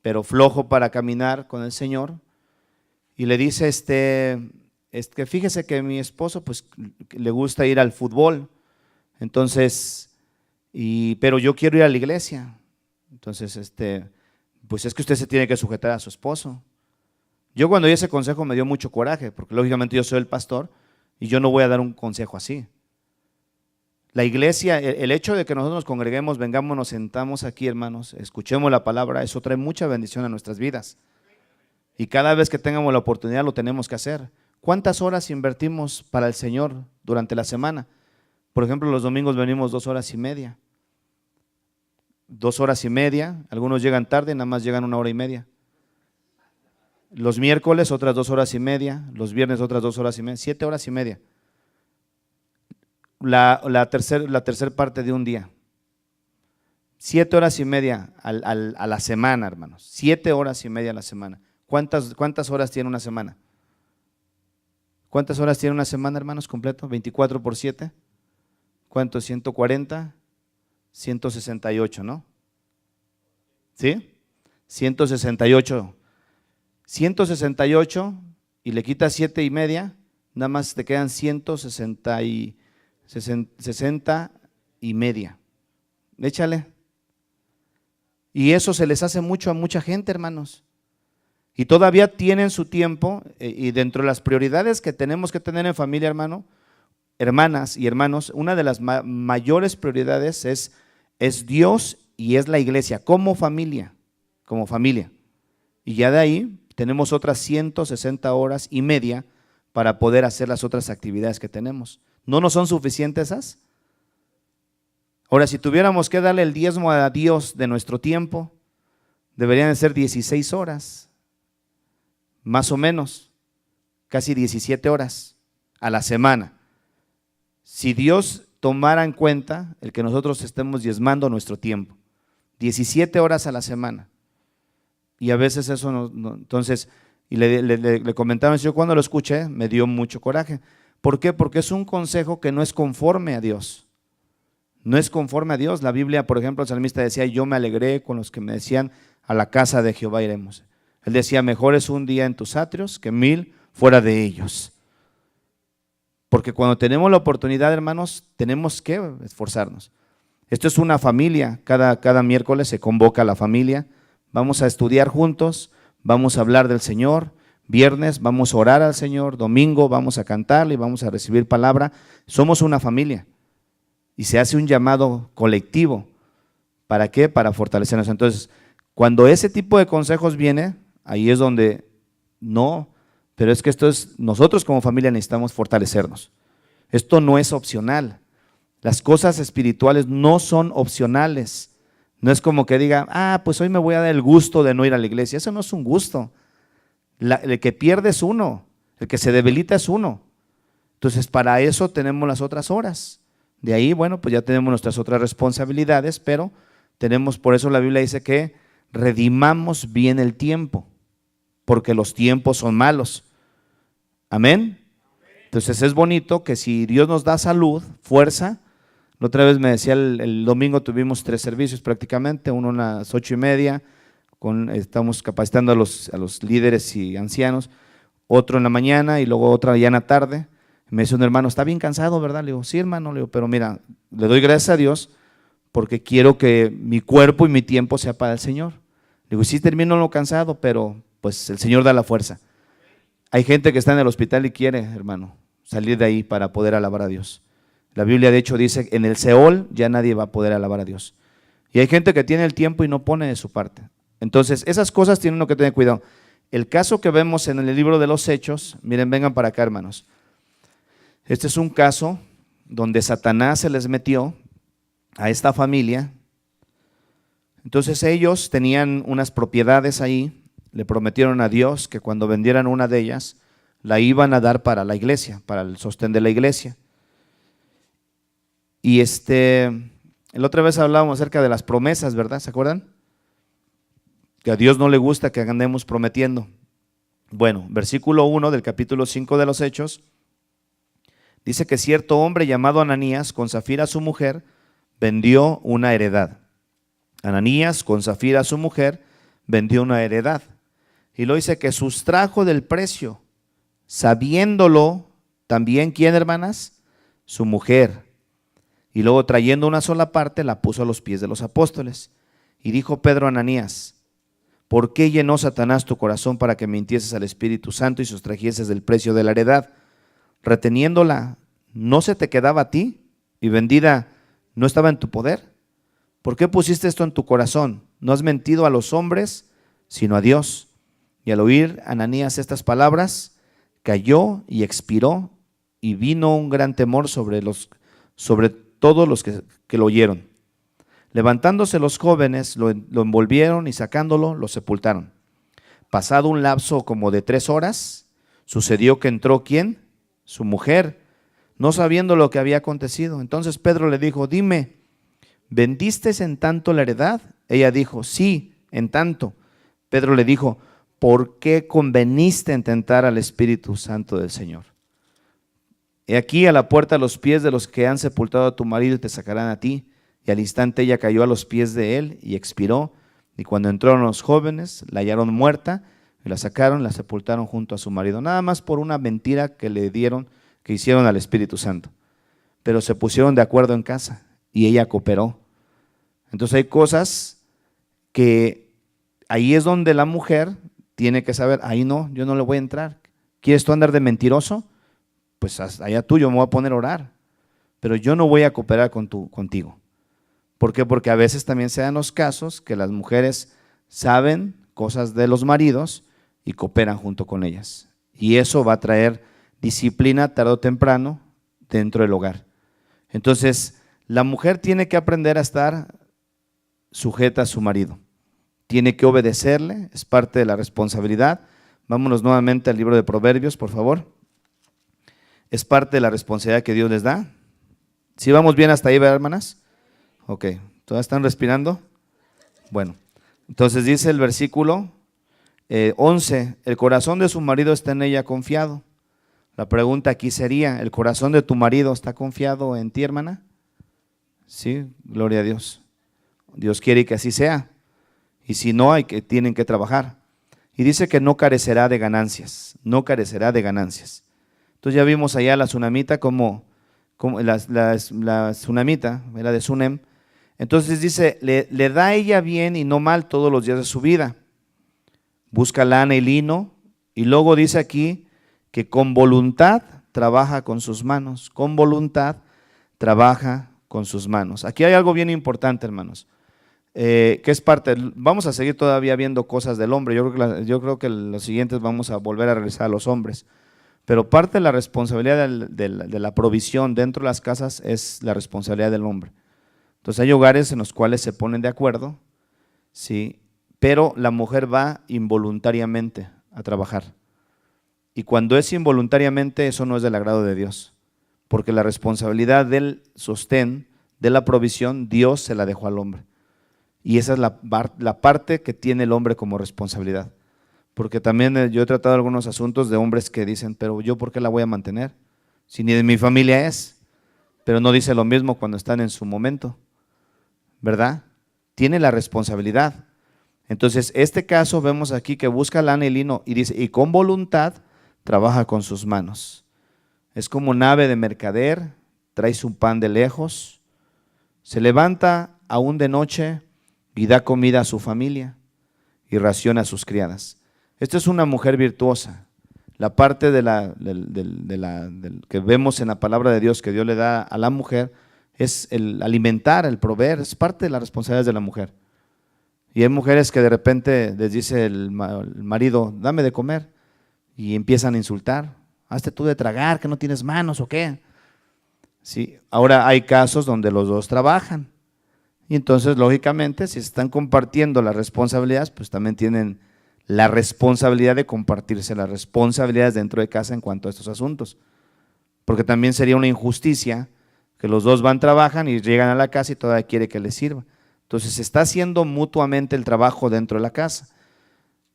pero flojo para caminar con el Señor, y le dice, que fíjese que mi esposo pues le gusta ir al fútbol, entonces, pero yo quiero ir a la iglesia, entonces, pues es que usted se tiene que sujetar a su esposo. Yo cuando di ese consejo me dio mucho coraje, porque lógicamente yo soy el pastor y yo no voy a dar un consejo así. La iglesia, el hecho de que nosotros nos congreguemos, vengamos, nos sentamos aquí, hermanos, escuchemos la palabra, eso trae mucha bendición a nuestras vidas. Y cada vez que tengamos la oportunidad lo tenemos que hacer. ¿Cuántas horas invertimos para el Señor durante la semana? Por ejemplo, los domingos venimos 2 horas y media. 2 horas y media, algunos llegan tarde, nada más llegan 1 hora y media. Los miércoles otras 2 horas y media, los viernes otras 2 horas y media, 7 horas y media. La tercer parte de un día. 7 horas y media a la semana, hermanos. 7 horas y media a la semana. ¿Cuántas horas tiene una semana? ¿Cuántas horas tiene una semana, hermanos, completo? 24 por 7. ¿Cuánto? 140, 168, ¿no? ¿Sí? 168. 168 y le quitas 7:30, nada más te quedan 60:30. Échale. Y eso se les hace mucho a mucha gente, hermanos. Y todavía tienen su tiempo, y dentro de las prioridades que tenemos que tener en familia, hermanas y hermanos, una de las mayores prioridades es Dios y es la iglesia, como familia. Y ya de ahí tenemos otras 160:30 para poder hacer las otras actividades que tenemos. ¿No nos son suficientes esas? Ahora, si tuviéramos que darle el diezmo a Dios de nuestro tiempo, deberían de ser 16 horas, más o menos, casi 17 horas a la semana. Si Dios tomara en cuenta el que nosotros estemos diezmando nuestro tiempo, 17 horas a la semana. Y a veces eso no entonces, y le comentaron, yo cuando lo escuché me dio mucho coraje. ¿Por qué? Porque es un consejo que no es conforme a Dios. No es conforme a Dios. La Biblia, por ejemplo, el salmista decía, yo me alegré con los que me decían, a la casa de Jehová iremos. Él decía, mejor es un día en tus atrios que 1000 fuera de ellos. Porque cuando tenemos la oportunidad, hermanos, tenemos que esforzarnos. Esto es una familia, cada miércoles se convoca a la familia, vamos a estudiar juntos, vamos a hablar del Señor, viernes vamos a orar al Señor, domingo vamos a cantarle y vamos a recibir palabra. Somos una familia y se hace un llamado colectivo. ¿Para qué? Para fortalecernos. Entonces, cuando ese tipo de consejos viene, ahí es donde no, pero es que nosotros como familia necesitamos fortalecernos. Esto no es opcional. Las cosas espirituales no son opcionales. No es como que diga, pues hoy me voy a dar el gusto de no ir a la iglesia. Eso no es un gusto. El que pierde es uno, el que se debilita es uno. Entonces, para eso tenemos las otras horas. De ahí, bueno, pues ya tenemos nuestras otras responsabilidades, pero por eso la Biblia dice que redimamos bien el tiempo, porque los tiempos son malos. Amén. Entonces es bonito que si Dios nos da salud, fuerza. La otra vez me decía, el domingo tuvimos 3 servicios prácticamente, uno a las 8:30, estamos capacitando a los líderes y ancianos, otro en la mañana y luego otra ya en la tarde. Me dice un hermano, está bien cansado, ¿verdad? Le digo, sí, hermano, le digo, pero mira, le doy gracias a Dios porque quiero que mi cuerpo y mi tiempo sea para el Señor. Le digo, sí, termino lo cansado, pero pues el Señor da la fuerza. Hay gente que está en el hospital y quiere, hermano, salir de ahí para poder alabar a Dios. La Biblia de hecho dice, en el Seol ya nadie va a poder alabar a Dios. Y hay gente que tiene el tiempo y no pone de su parte. Entonces, esas cosas tienen uno que tener cuidado. El caso que vemos en el libro de los Hechos, miren, vengan para acá, hermanos. Este es un caso donde Satanás se les metió a esta familia. Entonces ellos tenían unas propiedades ahí, le prometieron a Dios que cuando vendieran una de ellas, la iban a dar para la iglesia, para el sostén de la iglesia. Y la otra vez hablábamos acerca de las promesas, ¿verdad? ¿Se acuerdan? Que a Dios no le gusta que andemos prometiendo. Bueno, versículo 1 del capítulo 5 de los Hechos, dice que cierto hombre llamado Ananías, con Zafira su mujer, vendió una heredad. Ananías, con Zafira su mujer, vendió una heredad. Y lo dice que sustrajo del precio, sabiéndolo también, ¿quién, hermanas? Su mujer. Y luego trayendo una sola parte, la puso a los pies de los apóstoles. Y dijo Pedro a Ananías, ¿por qué llenó Satanás tu corazón para que mintieses al Espíritu Santo y sustrajeses del precio de la heredad? Reteniéndola, ¿no se te quedaba a ti? Y vendida, ¿no estaba en tu poder? ¿Por qué pusiste esto en tu corazón? No has mentido a los hombres, sino a Dios. Y al oír Ananías estas palabras, cayó y expiró, y vino un gran temor sobre todos los que lo oyeron. Levantándose los jóvenes, lo envolvieron y sacándolo, lo sepultaron. Pasado un lapso como de 3 horas, sucedió que entró ¿quién? Su mujer, no sabiendo lo que había acontecido. Entonces Pedro le dijo, dime, ¿vendiste en tanto la heredad? Ella dijo, sí, en tanto. Pedro le dijo, ¿por qué conveniste en tentar al Espíritu Santo del Señor? He aquí a la puerta a los pies de los que han sepultado a tu marido y te sacarán a ti. Y al instante ella cayó a los pies de él y expiró. Y cuando entraron los jóvenes, la hallaron muerta, Y la sacaron, la sepultaron junto a su marido, nada más por una mentira que le dieron, que hicieron al Espíritu Santo. Pero se pusieron de acuerdo en casa y ella cooperó. Entonces hay cosas que ahí es donde la mujer tiene que saber, ahí no, yo no le voy a entrar. ¿Quieres tú andar de mentiroso? Pues allá tú, yo me voy a poner a orar, pero yo no voy a cooperar contigo. ¿Por qué? Porque a veces también se dan los casos que las mujeres saben cosas de los maridos y cooperan junto con ellas. Y eso va a traer disciplina tarde o temprano dentro del hogar. Entonces, la mujer tiene que aprender a estar sujeta a su marido. Tiene que obedecerle, es parte de la responsabilidad. Vámonos nuevamente al libro de Proverbios, por favor. Es parte de la responsabilidad que Dios les da. ¿Sí vamos bien hasta ahí, ¿verdad, hermanas? Ok, ¿todas están respirando? Bueno, entonces dice el versículo 11, el corazón de su marido está en ella confiado. La pregunta aquí sería, ¿el corazón de tu marido está confiado en ti, hermana? Sí, gloria a Dios. Dios quiere que así sea. Y si no, tienen que trabajar. Y dice que no carecerá de ganancias, no carecerá de ganancias. Entonces ya vimos allá la tsunamita, como la tsunamita, era de Sunem. Entonces dice, le da a ella bien y no mal todos los días de su vida. Busca lana y lino, y luego dice aquí que con voluntad trabaja con sus manos, con voluntad trabaja con sus manos. Aquí hay algo bien importante, hermanos, que es parte, vamos a seguir todavía viendo cosas del hombre, yo creo que los siguientes vamos a volver a regresar a los hombres, pero parte de la responsabilidad de la provisión dentro de las casas es la responsabilidad del hombre. Entonces hay hogares en los cuales se ponen de acuerdo, ¿sí? Pero la mujer va involuntariamente a trabajar. Y cuando es involuntariamente, eso no es del agrado de Dios, porque la responsabilidad del sostén, de la provisión, Dios se la dejó al hombre. Y esa es la parte que tiene el hombre como responsabilidad. Porque también yo he tratado algunos asuntos de hombres que dicen, pero yo ¿por qué la voy a mantener? Si ni de mi familia es. Pero no dice lo mismo cuando están en su momento, ¿verdad? Tiene la responsabilidad. Entonces, este caso vemos aquí que busca lana y lino y dice, y con voluntad trabaja con sus manos. Es como nave de mercader, trae su pan de lejos, se levanta aún de noche y da comida a su familia y raciona a sus criadas. Esta es una mujer virtuosa. La parte que vemos en la palabra de Dios que Dios le da a la mujer es el alimentar, el proveer, es parte de las responsabilidades de la mujer. Y hay mujeres que de repente les dice el marido, dame de comer, y empiezan a insultar, hazte tú de tragar, que no tienes manos o qué. Sí, ahora hay casos donde los dos trabajan, y entonces lógicamente si están compartiendo las responsabilidades, pues también tienen la responsabilidad de compartirse las responsabilidades dentro de casa en cuanto a estos asuntos, porque también sería una injusticia que los dos trabajan y llegan a la casa y todavía quiere que les sirva. Entonces se está haciendo mutuamente el trabajo dentro de la casa,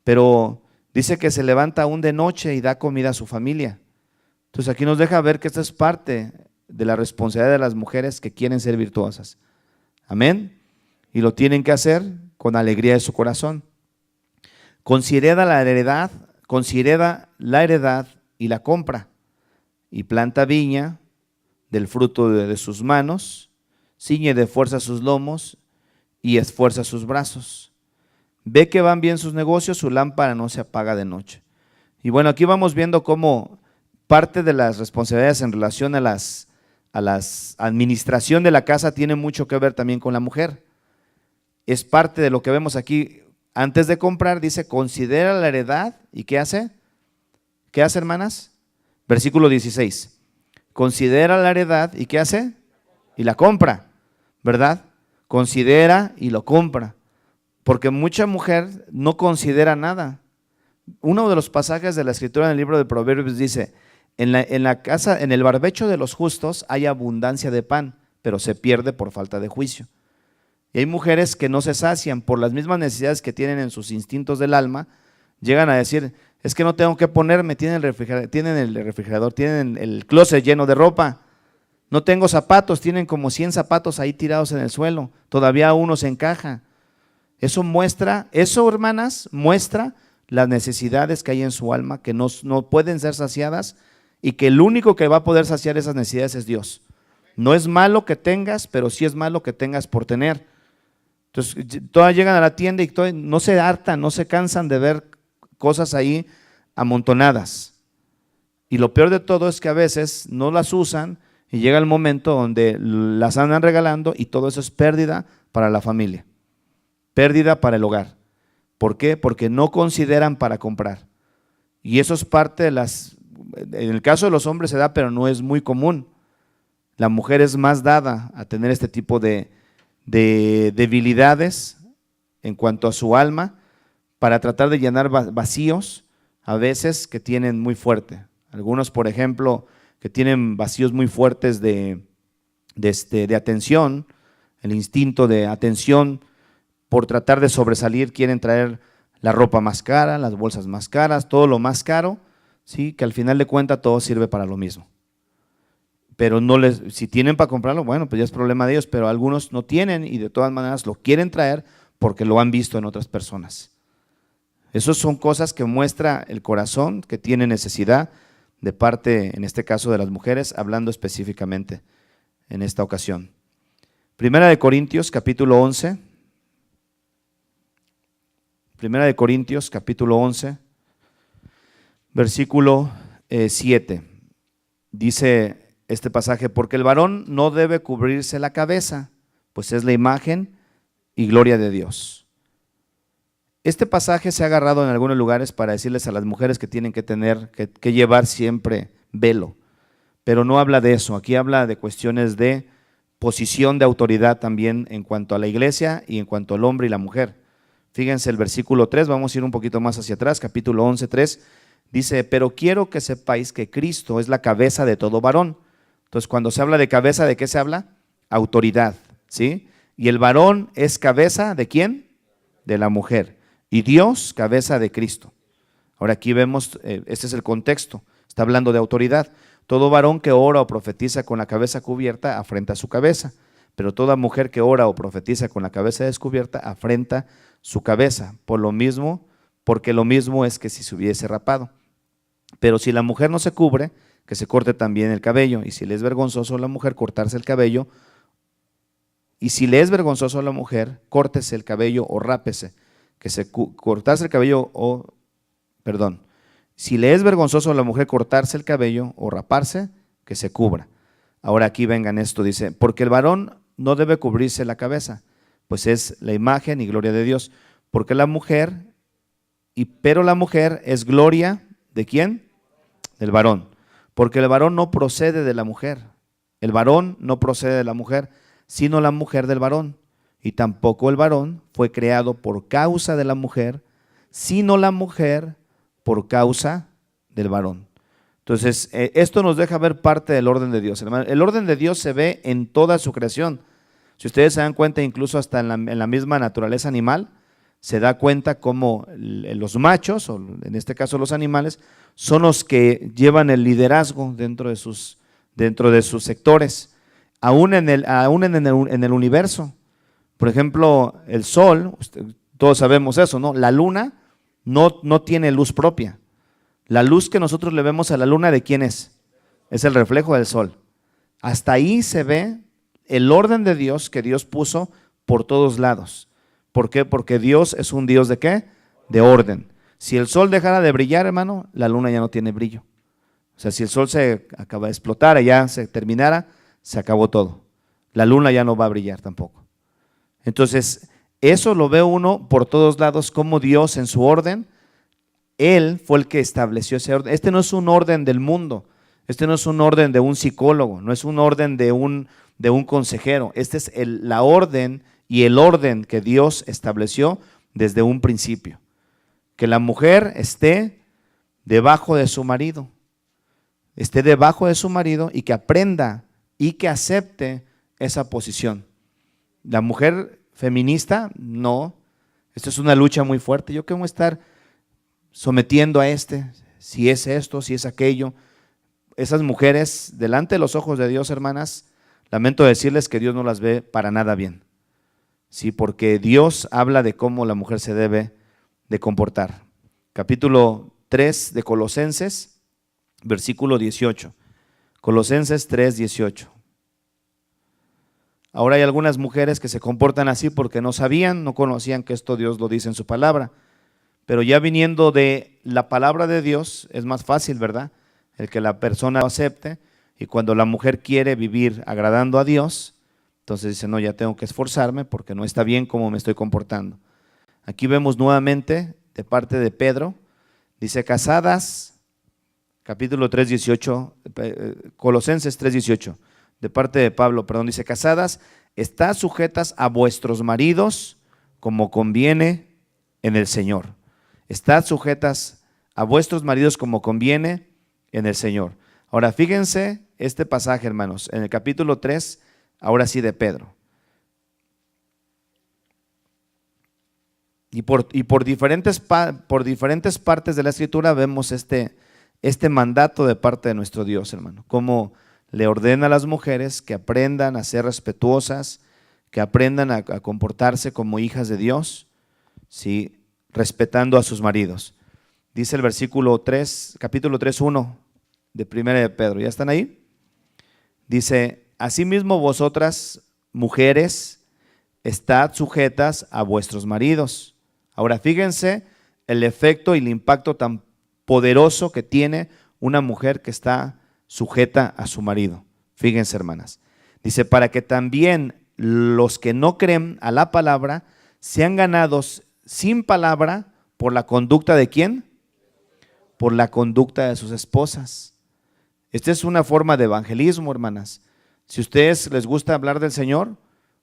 pero dice que se levanta aún de noche y da comida a su familia. Entonces aquí nos deja ver que esta es parte de la responsabilidad de las mujeres que quieren ser virtuosas. Amén. Y lo tienen que hacer con alegría de su corazón. Considera la heredad y la compra, y planta viña del fruto de sus manos, ciñe de fuerza sus lomos y esfuerza sus brazos. Ve que van bien sus negocios, su lámpara no se apaga de noche. Y bueno, aquí vamos viendo cómo parte de las responsabilidades en relación a las administración de la casa tiene mucho que ver también con la mujer. Es parte de lo que vemos aquí. Antes de comprar, dice, considera la heredad. ¿Y qué hace? ¿Qué hace, hermanas? Versículo 16. Considera la heredad. ¿Y qué hace? Y la compra, ¿verdad? Considera y lo compra. Porque mucha mujer no considera nada. Uno de los pasajes de la escritura en el libro de Proverbios dice, en la casa, en el barbecho de los justos hay abundancia de pan, pero se pierde por falta de juicio. Y hay mujeres que no se sacian por las mismas necesidades que tienen en sus instintos del alma, llegan a decir, es que no tengo que ponerme, tienen el refrigerador, tienen el closet lleno de ropa, no tengo zapatos, tienen como 100 zapatos ahí tirados en el suelo, todavía uno se encaja. Eso muestra, hermanas, muestra las necesidades que hay en su alma, que no pueden ser saciadas, y que el único que va a poder saciar esas necesidades es Dios. No es malo que tengas, pero sí es malo que tengas por tener. Entonces, todas llegan a la tienda y no se hartan, no se cansan de ver cosas ahí amontonadas. Y lo peor de todo es que a veces no las usan y llega el momento donde las andan regalando y todo eso es pérdida para la familia, pérdida para el hogar. ¿Por qué? Porque no consideran para comprar. Y eso es parte de en el caso de los hombres se da, pero no es muy común. La mujer es más dada a tener este tipo de debilidades en cuanto a su alma para tratar de llenar vacíos a veces que tienen muy fuerte. Algunos, por ejemplo, que tienen vacíos muy fuertes de atención, el instinto de atención por tratar de sobresalir, quieren traer la ropa más cara, las bolsas más caras, todo lo más caro, ¿sí? Que al final de cuentas todo sirve para lo mismo. Pero si tienen para comprarlo, bueno, pues ya es problema de ellos, pero algunos no tienen y de todas maneras lo quieren traer porque lo han visto en otras personas. Esas son cosas que muestra el corazón que tiene necesidad de parte, en este caso, de las mujeres, hablando específicamente en esta ocasión. Primera de Corintios, capítulo 11. Primera de Corintios, capítulo 11, versículo 7. Dice este pasaje: porque el varón no debe cubrirse la cabeza, pues es la imagen y gloria de Dios. Este pasaje se ha agarrado en algunos lugares para decirles a las mujeres que tienen que llevar siempre velo, pero no habla de eso. Aquí habla de cuestiones de posición de autoridad también en cuanto a la iglesia y en cuanto al hombre y la mujer. Fíjense el versículo 3, vamos a ir un poquito más hacia atrás, capítulo 11, 3, dice: pero quiero que sepáis que Cristo es la cabeza de todo varón. Entonces, cuando se habla de cabeza, ¿de qué se habla? Autoridad, ¿sí? Y el varón es cabeza ¿de quién? De la mujer. Y Dios, cabeza de Cristo. Ahora aquí vemos, este es el contexto, está hablando de autoridad. Todo varón que ora o profetiza con la cabeza cubierta afrenta su cabeza, pero toda mujer que ora o profetiza con la cabeza descubierta afrenta su cabeza, porque lo mismo es que si se hubiese rapado. Pero si la mujer no se cubre, que se corte también el cabello, y si le es vergonzoso a la mujer cortarse el cabello, y si le es vergonzoso a la mujer, córtese el cabello o rápese, cortarse el cabello si le es vergonzoso a la mujer cortarse el cabello o raparse, que se cubra. Ahora aquí vengan esto, dice: porque el varón no debe cubrirse la cabeza, pues es la imagen y gloria de Dios, pero la mujer es gloria ¿de quién? Del varón, porque el varón no procede de la mujer, el varón no procede de la mujer, sino la mujer del varón, y tampoco el varón fue creado por causa de la mujer, sino la mujer por causa del varón. Entonces, esto nos deja ver parte del orden de Dios, hermano. El orden de Dios se ve en toda su creación. Si ustedes se dan cuenta, incluso hasta en la misma naturaleza animal, se da cuenta cómo los machos, o en este caso los animales, son los que llevan el liderazgo dentro de sus sectores, aún en el universo. Por ejemplo, el sol, todos sabemos eso, ¿no? La luna no tiene luz propia. La luz que nosotros le vemos a la luna, ¿de quién es? Es el reflejo del sol. Hasta ahí se ve el orden de Dios que Dios puso por todos lados. ¿Por qué? Porque Dios es un Dios ¿de qué? De orden. Si el sol dejara de brillar, hermano, la luna ya no tiene brillo. O sea, si el sol se acaba de explotar, ya se terminara, se acabó todo. La luna ya no va a brillar tampoco. Entonces, eso lo ve uno por todos lados, como Dios en su orden, Él fue el que estableció ese orden. Este no es un orden del mundo, este no es un orden de un psicólogo, no es un orden de un consejero. Este es la orden y el orden que Dios estableció desde un principio. Que la mujer esté debajo de su marido, y que aprenda y que acepte esa posición. La mujer feminista, no. Esto es una lucha muy fuerte. Yo quiero estar sometiendo a si es esto, si es aquello. Esas mujeres, delante de los ojos de Dios, hermanas, lamento decirles que Dios no las ve para nada bien. Sí, porque Dios habla de cómo la mujer se debe de comportar. capítulo 3 de Colosenses, versículo 18. Colosenses 3, 18. Ahora hay algunas mujeres que se comportan así porque no sabían, no conocían que esto Dios lo dice en su palabra. Pero ya viniendo de la palabra de Dios es más fácil, ¿verdad? El que la persona lo acepte, y cuando la mujer quiere vivir agradando a Dios, entonces dice, no, ya tengo que esforzarme porque no está bien cómo me estoy comportando. Aquí vemos nuevamente de parte de Pedro, dice casadas, capítulo 3, 18, Colosenses 3, 18, de parte de Pablo, perdón, dice casadas, estad sujetas a vuestros maridos como conviene en el Señor. Estad sujetas a vuestros maridos como conviene en el Señor. Ahora fíjense este pasaje, hermanos, en el capítulo 3, ahora sí de Pedro. Y por diferentes partes de la Escritura vemos este mandato de parte de nuestro Dios, hermano. Cómo le ordena a las mujeres que aprendan a ser respetuosas, que aprendan a comportarse como hijas de Dios, ¿sí? Respetando a sus maridos. Dice el versículo 3, capítulo 3, 1 de Primera de Pedro. ¿Ya están ahí? Dice, asimismo vosotras, mujeres, estad sujetas a vuestros maridos. Ahora fíjense el efecto y el impacto tan poderoso que tiene una mujer que está sujeta a su marido. Fíjense, hermanas. Dice, para que también los que no creen a la palabra sean ganados sin palabra por la conducta ¿de quién? Por la conducta de sus esposas. Esta es una forma de evangelismo, hermanas. Si a ustedes les gusta hablar del Señor,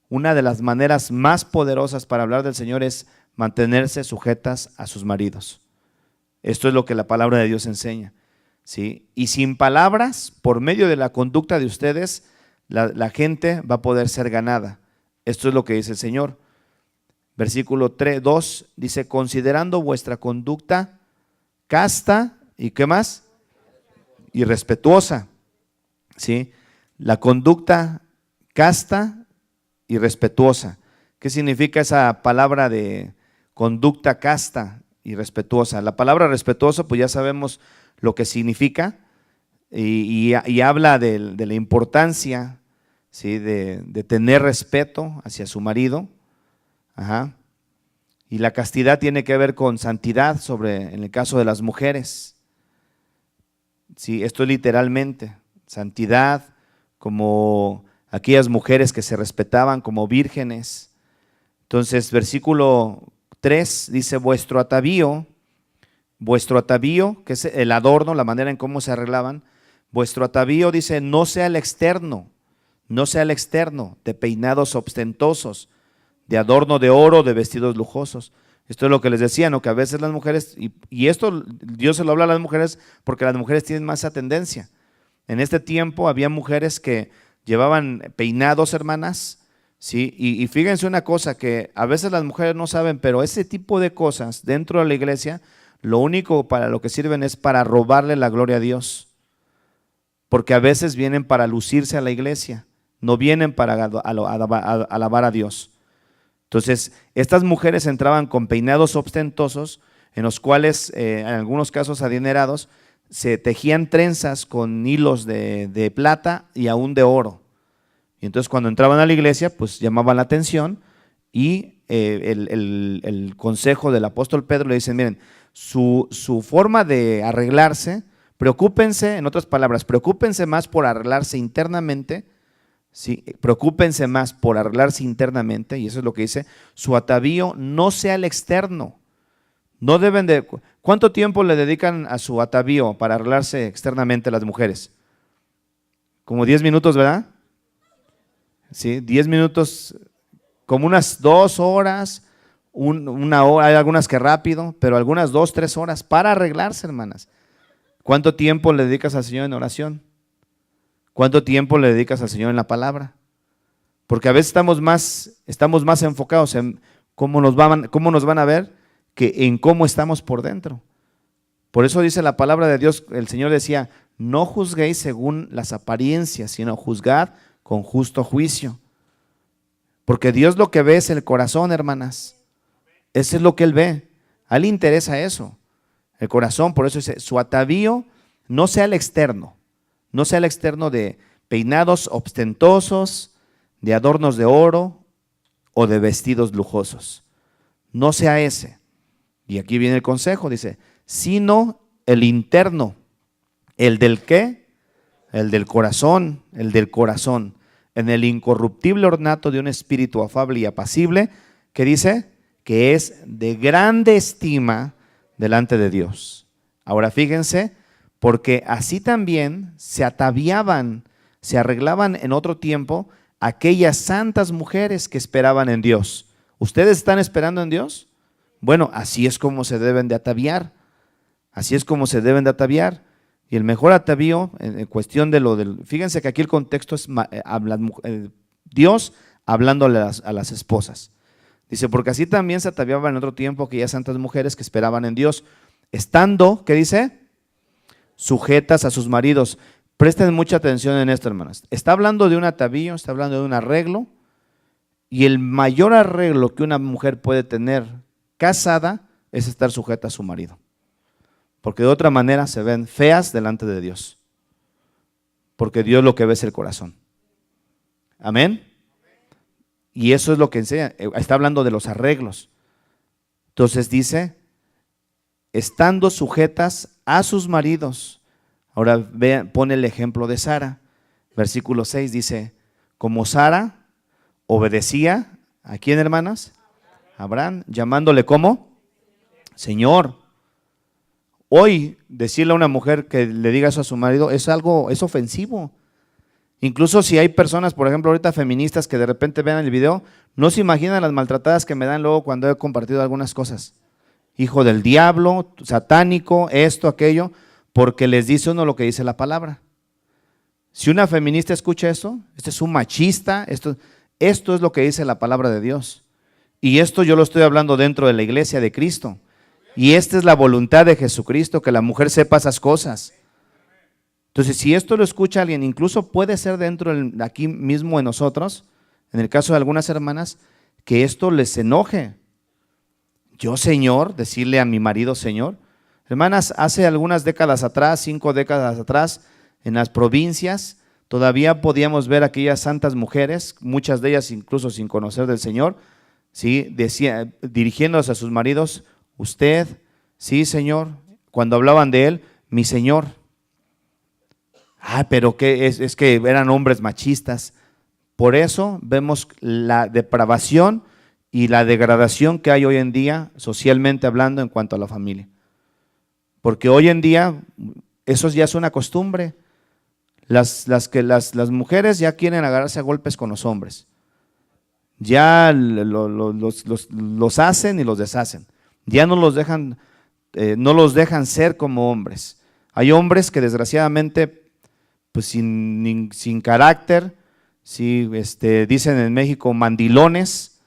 una de las maneras más poderosas para hablar del Señor es mantenerse sujetas a sus maridos. Esto es lo que la palabra de Dios enseña, ¿sí? Y sin palabras, por medio de la conducta de ustedes, la gente va a poder ser ganada. Esto es lo que dice el Señor. Versículo 3, 2 dice, considerando vuestra conducta casta, ¿y qué más? Y respetuosa, ¿sí? La conducta casta y respetuosa. ¿Qué significa esa palabra de conducta casta y respetuosa? La palabra respetuoso, pues ya sabemos lo que significa y habla de la importancia, ¿sí? de tener respeto hacia su marido. Ajá. Y la castidad tiene que ver con santidad en el caso de las mujeres. Sí, esto es literalmente santidad, como aquellas mujeres que se respetaban como vírgenes. Entonces, versículo 3 dice, vuestro atavío, que es el adorno, la manera en cómo se arreglaban, vuestro atavío, dice, no sea el externo de peinados ostentosos, de adorno de oro, de vestidos lujosos. Esto es lo que les decía, ¿no? Que a veces las mujeres, y esto Dios se lo habla a las mujeres porque las mujeres tienen más esa tendencia. En este tiempo había mujeres que llevaban peinados, hermanas, ¿sí? Y fíjense una cosa, que a veces las mujeres no saben, pero ese tipo de cosas dentro de la iglesia, lo único para lo que sirven es para robarle la gloria a Dios. Porque a veces vienen para lucirse a la iglesia, no vienen para alabar a Dios. Entonces, estas mujeres entraban con peinados ostentosos, en los cuales, en algunos casos adinerados, se tejían trenzas con hilos de plata y aún de oro. Y entonces cuando entraban a la iglesia, pues llamaban la atención y el consejo del apóstol Pedro le dicen, miren, su forma de arreglarse, preocúpense, en otras palabras, preocúpense más por arreglarse internamente. Sí, preocúpense más por arreglarse internamente, y eso es lo que dice, su atavío no sea el externo. No deben de… ¿Cuánto tiempo le dedican a su atavío para arreglarse externamente las mujeres? Como 10 minutos, ¿verdad? Sí, 10 minutos, como unas 2 horas, una hora, hay algunas que rápido, pero algunas 2, 3 horas para arreglarse, hermanas. ¿Cuánto tiempo le dedicas al Señor en oración? ¿Cuánto tiempo le dedicas al Señor en la palabra? Porque a veces estamos más enfocados en cómo nos van a ver que en cómo estamos por dentro. Por eso dice la palabra de Dios, el Señor decía, no juzguéis según las apariencias, sino juzgad con justo juicio. Porque Dios lo que ve es el corazón, hermanas. Eso es lo que Él ve. A Él le interesa eso. El corazón, por eso dice, su atavío no sea el externo, no sea el externo de peinados ostentosos, de adornos de oro o de vestidos lujosos. No sea ese. Y aquí viene el consejo, dice, sino el interno, el del ¿qué? El del corazón, en el incorruptible ornato de un espíritu afable y apacible, que dice que es de grande estima delante de Dios. Ahora fíjense, porque así también se ataviaban, se arreglaban en otro tiempo aquellas santas mujeres que esperaban en Dios. ¿Ustedes están esperando en Dios? Bueno, así es como se deben de ataviar. Así es como se deben de ataviar. Y el mejor atavío, en cuestión de lo del, fíjense que aquí el contexto es Dios hablándole a las esposas. Dice, porque así también se ataviaban en otro tiempo aquellas santas mujeres que esperaban en Dios, estando, ¿qué dice? Sujetas a sus maridos. Presten mucha atención en esto, hermanas. Está hablando de un atavío, está hablando de un arreglo, y el mayor arreglo que una mujer puede tener casada es estar sujeta a su marido. Porque de otra manera se ven feas delante de Dios. Porque Dios lo que ve es el corazón. Amén. Y eso es lo que enseña. Está hablando de los arreglos. Entonces dice, estando sujetas a sus maridos. Ahora pone el ejemplo de Sara. Versículo 6 dice, como Sara obedecía, ¿a quién, hermanas? Abraham, llamándole ¿cómo? Señor. Hoy decirle a una mujer que le diga eso a su marido es ofensivo. Incluso si hay personas, por ejemplo, ahorita feministas que de repente vean el video, no se imaginan las maltratadas que me dan luego cuando he compartido algunas cosas. Hijo del diablo, satánico, esto, aquello, porque les dice uno lo que dice la palabra. Si una feminista escucha esto, este es un machista, esto es lo que dice la palabra de Dios. Y esto yo lo estoy hablando dentro de la iglesia de Cristo. Y esta es la voluntad de Jesucristo, que la mujer sepa esas cosas. Entonces, si esto lo escucha alguien, incluso puede ser dentro aquí mismo en nosotros, en el caso de algunas hermanas, que esto les enoje. Yo, Señor, decirle a mi marido, Señor. Hermanas, hace algunas décadas atrás, 5 décadas atrás, en las provincias, todavía podíamos ver aquellas santas mujeres, muchas de ellas incluso sin conocer del Señor, ¿sí? Dirigiéndose a sus maridos, usted, sí, Señor, cuando hablaban de él, mi Señor. Pero que es que eran hombres machistas. Por eso vemos la depravación y la degradación que hay hoy en día, socialmente hablando, en cuanto a la familia. Porque hoy en día eso ya es una costumbre. Las mujeres ya quieren agarrarse a golpes con los hombres. Ya los hacen y los deshacen. Ya no los dejan ser como hombres. Hay hombres que desgraciadamente, pues sin carácter, sí, dicen en México mandilones,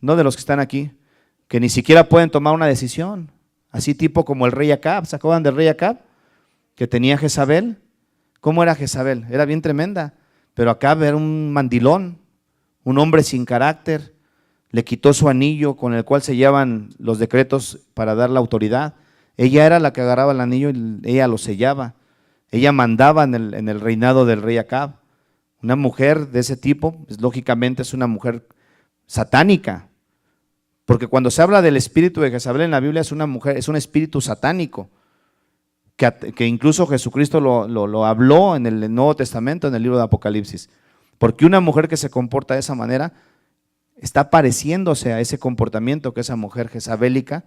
no de los que están aquí, que ni siquiera pueden tomar una decisión. Así tipo como el rey Acab. ¿Se acuerdan del rey Acab? Que tenía Jezabel. ¿Cómo era Jezabel? Era bien tremenda, pero Acab era un mandilón, un hombre sin carácter. Le quitó su anillo con el cual sellaban los decretos para dar la autoridad. Ella era la que agarraba el anillo y ella lo sellaba. Ella mandaba en el reinado del rey Acab. Una mujer de ese tipo, pues, lógicamente es una mujer satánica. Porque cuando se habla del espíritu de Jezabel en la Biblia es una mujer, es un espíritu satánico. Que incluso Jesucristo lo habló en el Nuevo Testamento, en el libro de Apocalipsis. Porque una mujer que se comporta de esa manera está pareciéndose a ese comportamiento que esa mujer jezabélica,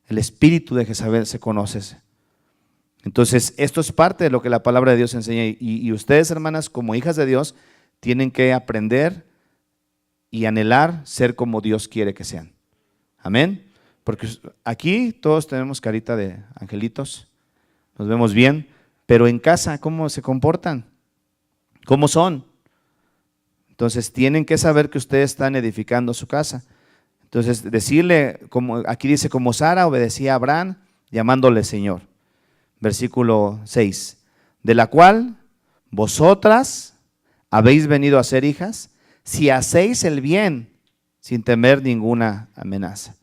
el espíritu de Jezabel se conoce. Entonces, esto es parte de lo que la palabra de Dios enseña. Y ustedes, hermanas, como hijas de Dios, tienen que aprender y anhelar ser como Dios quiere que sean. Amén. Porque aquí todos tenemos carita de angelitos, nos vemos bien, pero en casa, ¿cómo se comportan? ¿Cómo son? Entonces, tienen que saber que ustedes están edificando su casa. Entonces, decirle, como aquí dice, como Sara obedecía a Abraham, llamándole Señor. Versículo 6, de la cual vosotras habéis venido a ser hijas, si hacéis el bien sin temer ninguna amenaza.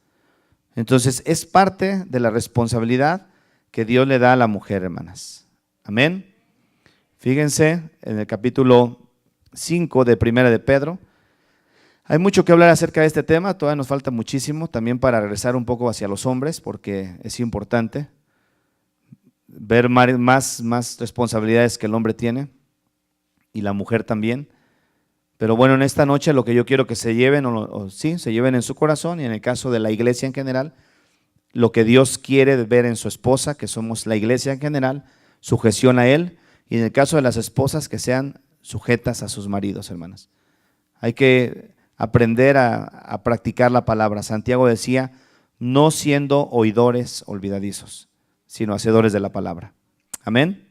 Entonces, es parte de la responsabilidad que Dios le da a la mujer, hermanas. Amén. Fíjense en el capítulo 5 de Primera de Pedro. Hay mucho que hablar acerca de este tema, todavía nos falta muchísimo, también para regresar un poco hacia los hombres, porque es importante ver más responsabilidades que el hombre tiene y la mujer también. Pero bueno, en esta noche lo que yo quiero que se lleven, se lleven en su corazón, y en el caso de la iglesia en general, lo que Dios quiere ver en su esposa, que somos la iglesia en general, sujeción a Él, y en el caso de las esposas, que sean sujetas a sus maridos, hermanas. Hay que aprender a practicar la palabra. Santiago decía, no siendo oidores olvidadizos, sino hacedores de la palabra. Amén.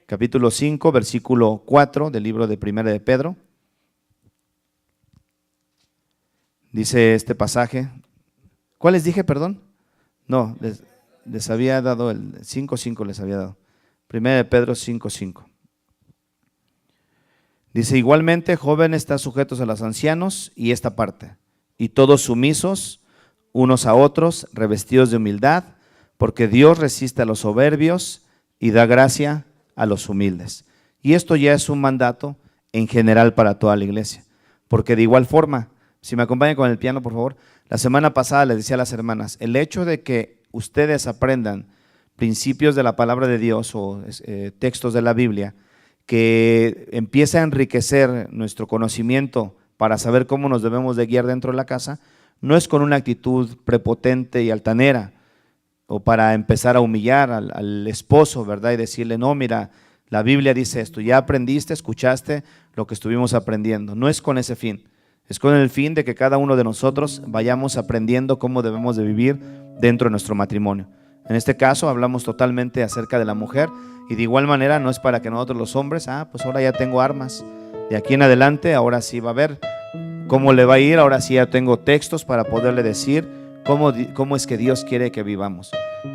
Capítulo 5, versículo 4 del libro de Primera de Pedro. Dice este pasaje. ¿Cuál les dije, perdón? No, les había dado el 5:5 les había dado. Primera de Pedro 5:5. Dice, igualmente, jóvenes, están sujetos a los ancianos, y esta parte, y todos sumisos unos a otros, revestidos de humildad, porque Dios resiste a los soberbios y da gracia a los humildes. Y esto ya es un mandato en general para toda la iglesia, porque de igual forma, si me acompañan con el piano, por favor, la semana pasada les decía a las hermanas, el hecho de que ustedes aprendan principios de la palabra de Dios o textos de la Biblia, que empieza a enriquecer nuestro conocimiento para saber cómo nos debemos de guiar dentro de la casa, no es con una actitud prepotente y altanera, o para empezar a humillar al esposo, ¿verdad? Y decirle, no, mira, la Biblia dice esto, ya aprendiste, escuchaste lo que estuvimos aprendiendo. No es con ese fin, es con el fin de que cada uno de nosotros vayamos aprendiendo cómo debemos de vivir dentro de nuestro matrimonio. En este caso hablamos totalmente acerca de la mujer, y de igual manera no es para que nosotros los hombres, pues ahora ya tengo armas, de aquí en adelante ahora sí va a ver cómo le va a ir, ahora sí ya tengo textos para poderle decir cómo es que Dios quiere que vivamos.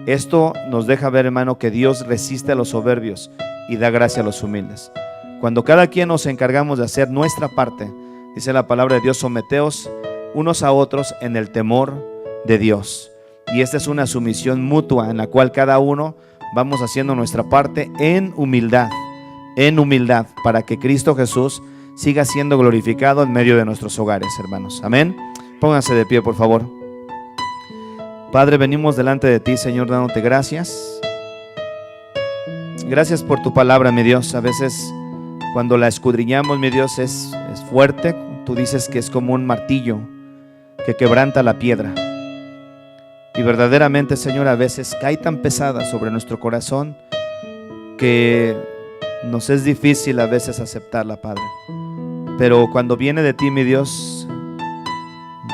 Esto nos deja ver, hermano, que Dios resiste a los soberbios y da gracia a los humildes. Cuando cada quien nos encargamos de hacer nuestra parte, dice la palabra de Dios, someteos unos a otros en el temor de Dios. Y esta es una sumisión mutua en la cual cada uno vamos haciendo nuestra parte en humildad, para que Cristo Jesús siga siendo glorificado en medio de nuestros hogares, hermanos. Amén. Pónganse de pie, por favor. Padre, venimos delante de ti, Señor, dándote gracias. Gracias por tu palabra, mi Dios. A veces cuando la escudriñamos, mi Dios, es fuerte. Tú dices que es como un martillo que quebranta la piedra. Y verdaderamente, Señor, a veces cae tan pesada sobre nuestro corazón que nos es difícil a veces aceptarla, Padre. Pero cuando viene de ti, mi Dios,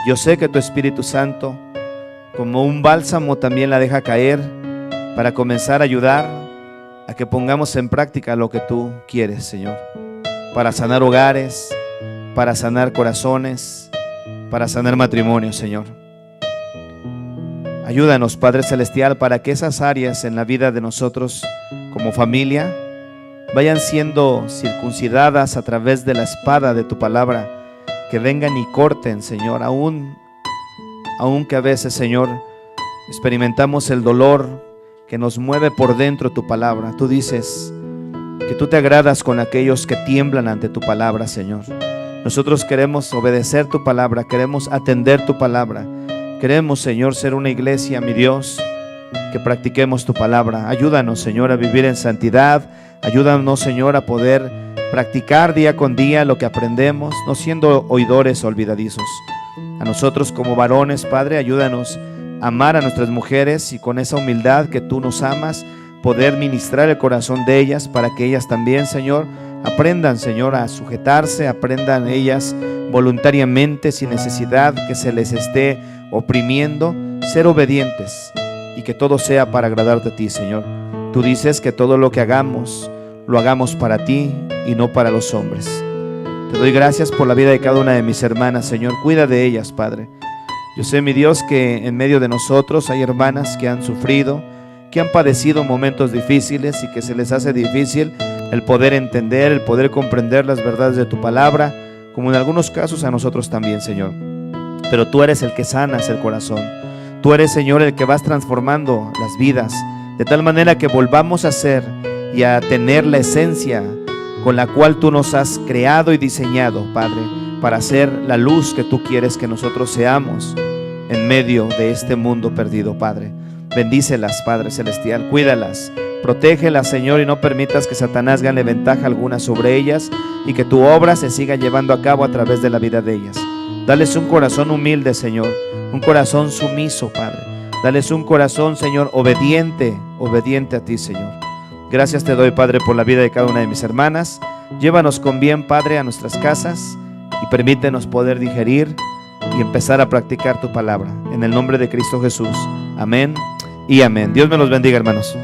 yo sé que tu Espíritu Santo, como un bálsamo, también la deja caer para comenzar a ayudar a que pongamos en práctica lo que tú quieres, Señor, para sanar hogares, para sanar corazones, para sanar matrimonios, Señor. Ayúdanos, Padre Celestial, para que esas áreas en la vida de nosotros como familia vayan siendo circuncidadas a través de la espada de tu palabra, que vengan y corten, Señor, aún que a veces, Señor, experimentamos el dolor que nos mueve por dentro tu palabra. Tú dices que tú te agradas con aquellos que tiemblan ante tu palabra, Señor. Nosotros queremos obedecer tu palabra, queremos atender tu palabra. Queremos, Señor, ser una iglesia, mi Dios, que practiquemos tu palabra. Ayúdanos, Señor, a vivir en santidad. Ayúdanos, Señor, a poder practicar día con día lo que aprendemos, no siendo oidores olvidadizos. A nosotros como varones, Padre, ayúdanos a amar a nuestras mujeres y con esa humildad que tú nos amas, poder ministrar el corazón de ellas para que ellas también, Señor, aprendan, Señor, a sujetarse, aprendan ellas voluntariamente, sin necesidad que se les esté oprimiendo, ser obedientes, y que todo sea para agradarte a ti, Señor. Tú dices que todo lo que hagamos, lo hagamos para ti y no para los hombres. Te doy gracias por la vida de cada una de mis hermanas, Señor. Cuida de ellas, Padre. Yo sé, mi Dios, que en medio de nosotros hay hermanas que han sufrido, que han padecido momentos difíciles y que se les hace difícil el poder entender, el poder comprender las verdades de tu palabra, como en algunos casos a nosotros también, Señor. Pero tú eres el que sanas el corazón. Tú eres, Señor, el que vas transformando las vidas de tal manera que volvamos a ser y a tener la esencia con la cual tú nos has creado y diseñado, Padre, para ser la luz que tú quieres que nosotros seamos en medio de este mundo perdido, Padre. Bendícelas, Padre Celestial, cuídalas, protégelas, Señor, y no permitas que Satanás gane ventaja alguna sobre ellas, y que tu obra se siga llevando a cabo a través de la vida de ellas. Dales un corazón humilde, Señor, un corazón sumiso, Padre. Dales un corazón, Señor, obediente a ti, Señor. Gracias te doy, Padre, por la vida de cada una de mis hermanas. Llévanos con bien, Padre, a nuestras casas y permítenos poder digerir y empezar a practicar tu palabra. En el nombre de Cristo Jesús. Amén y amén. Dios me los bendiga, hermanos.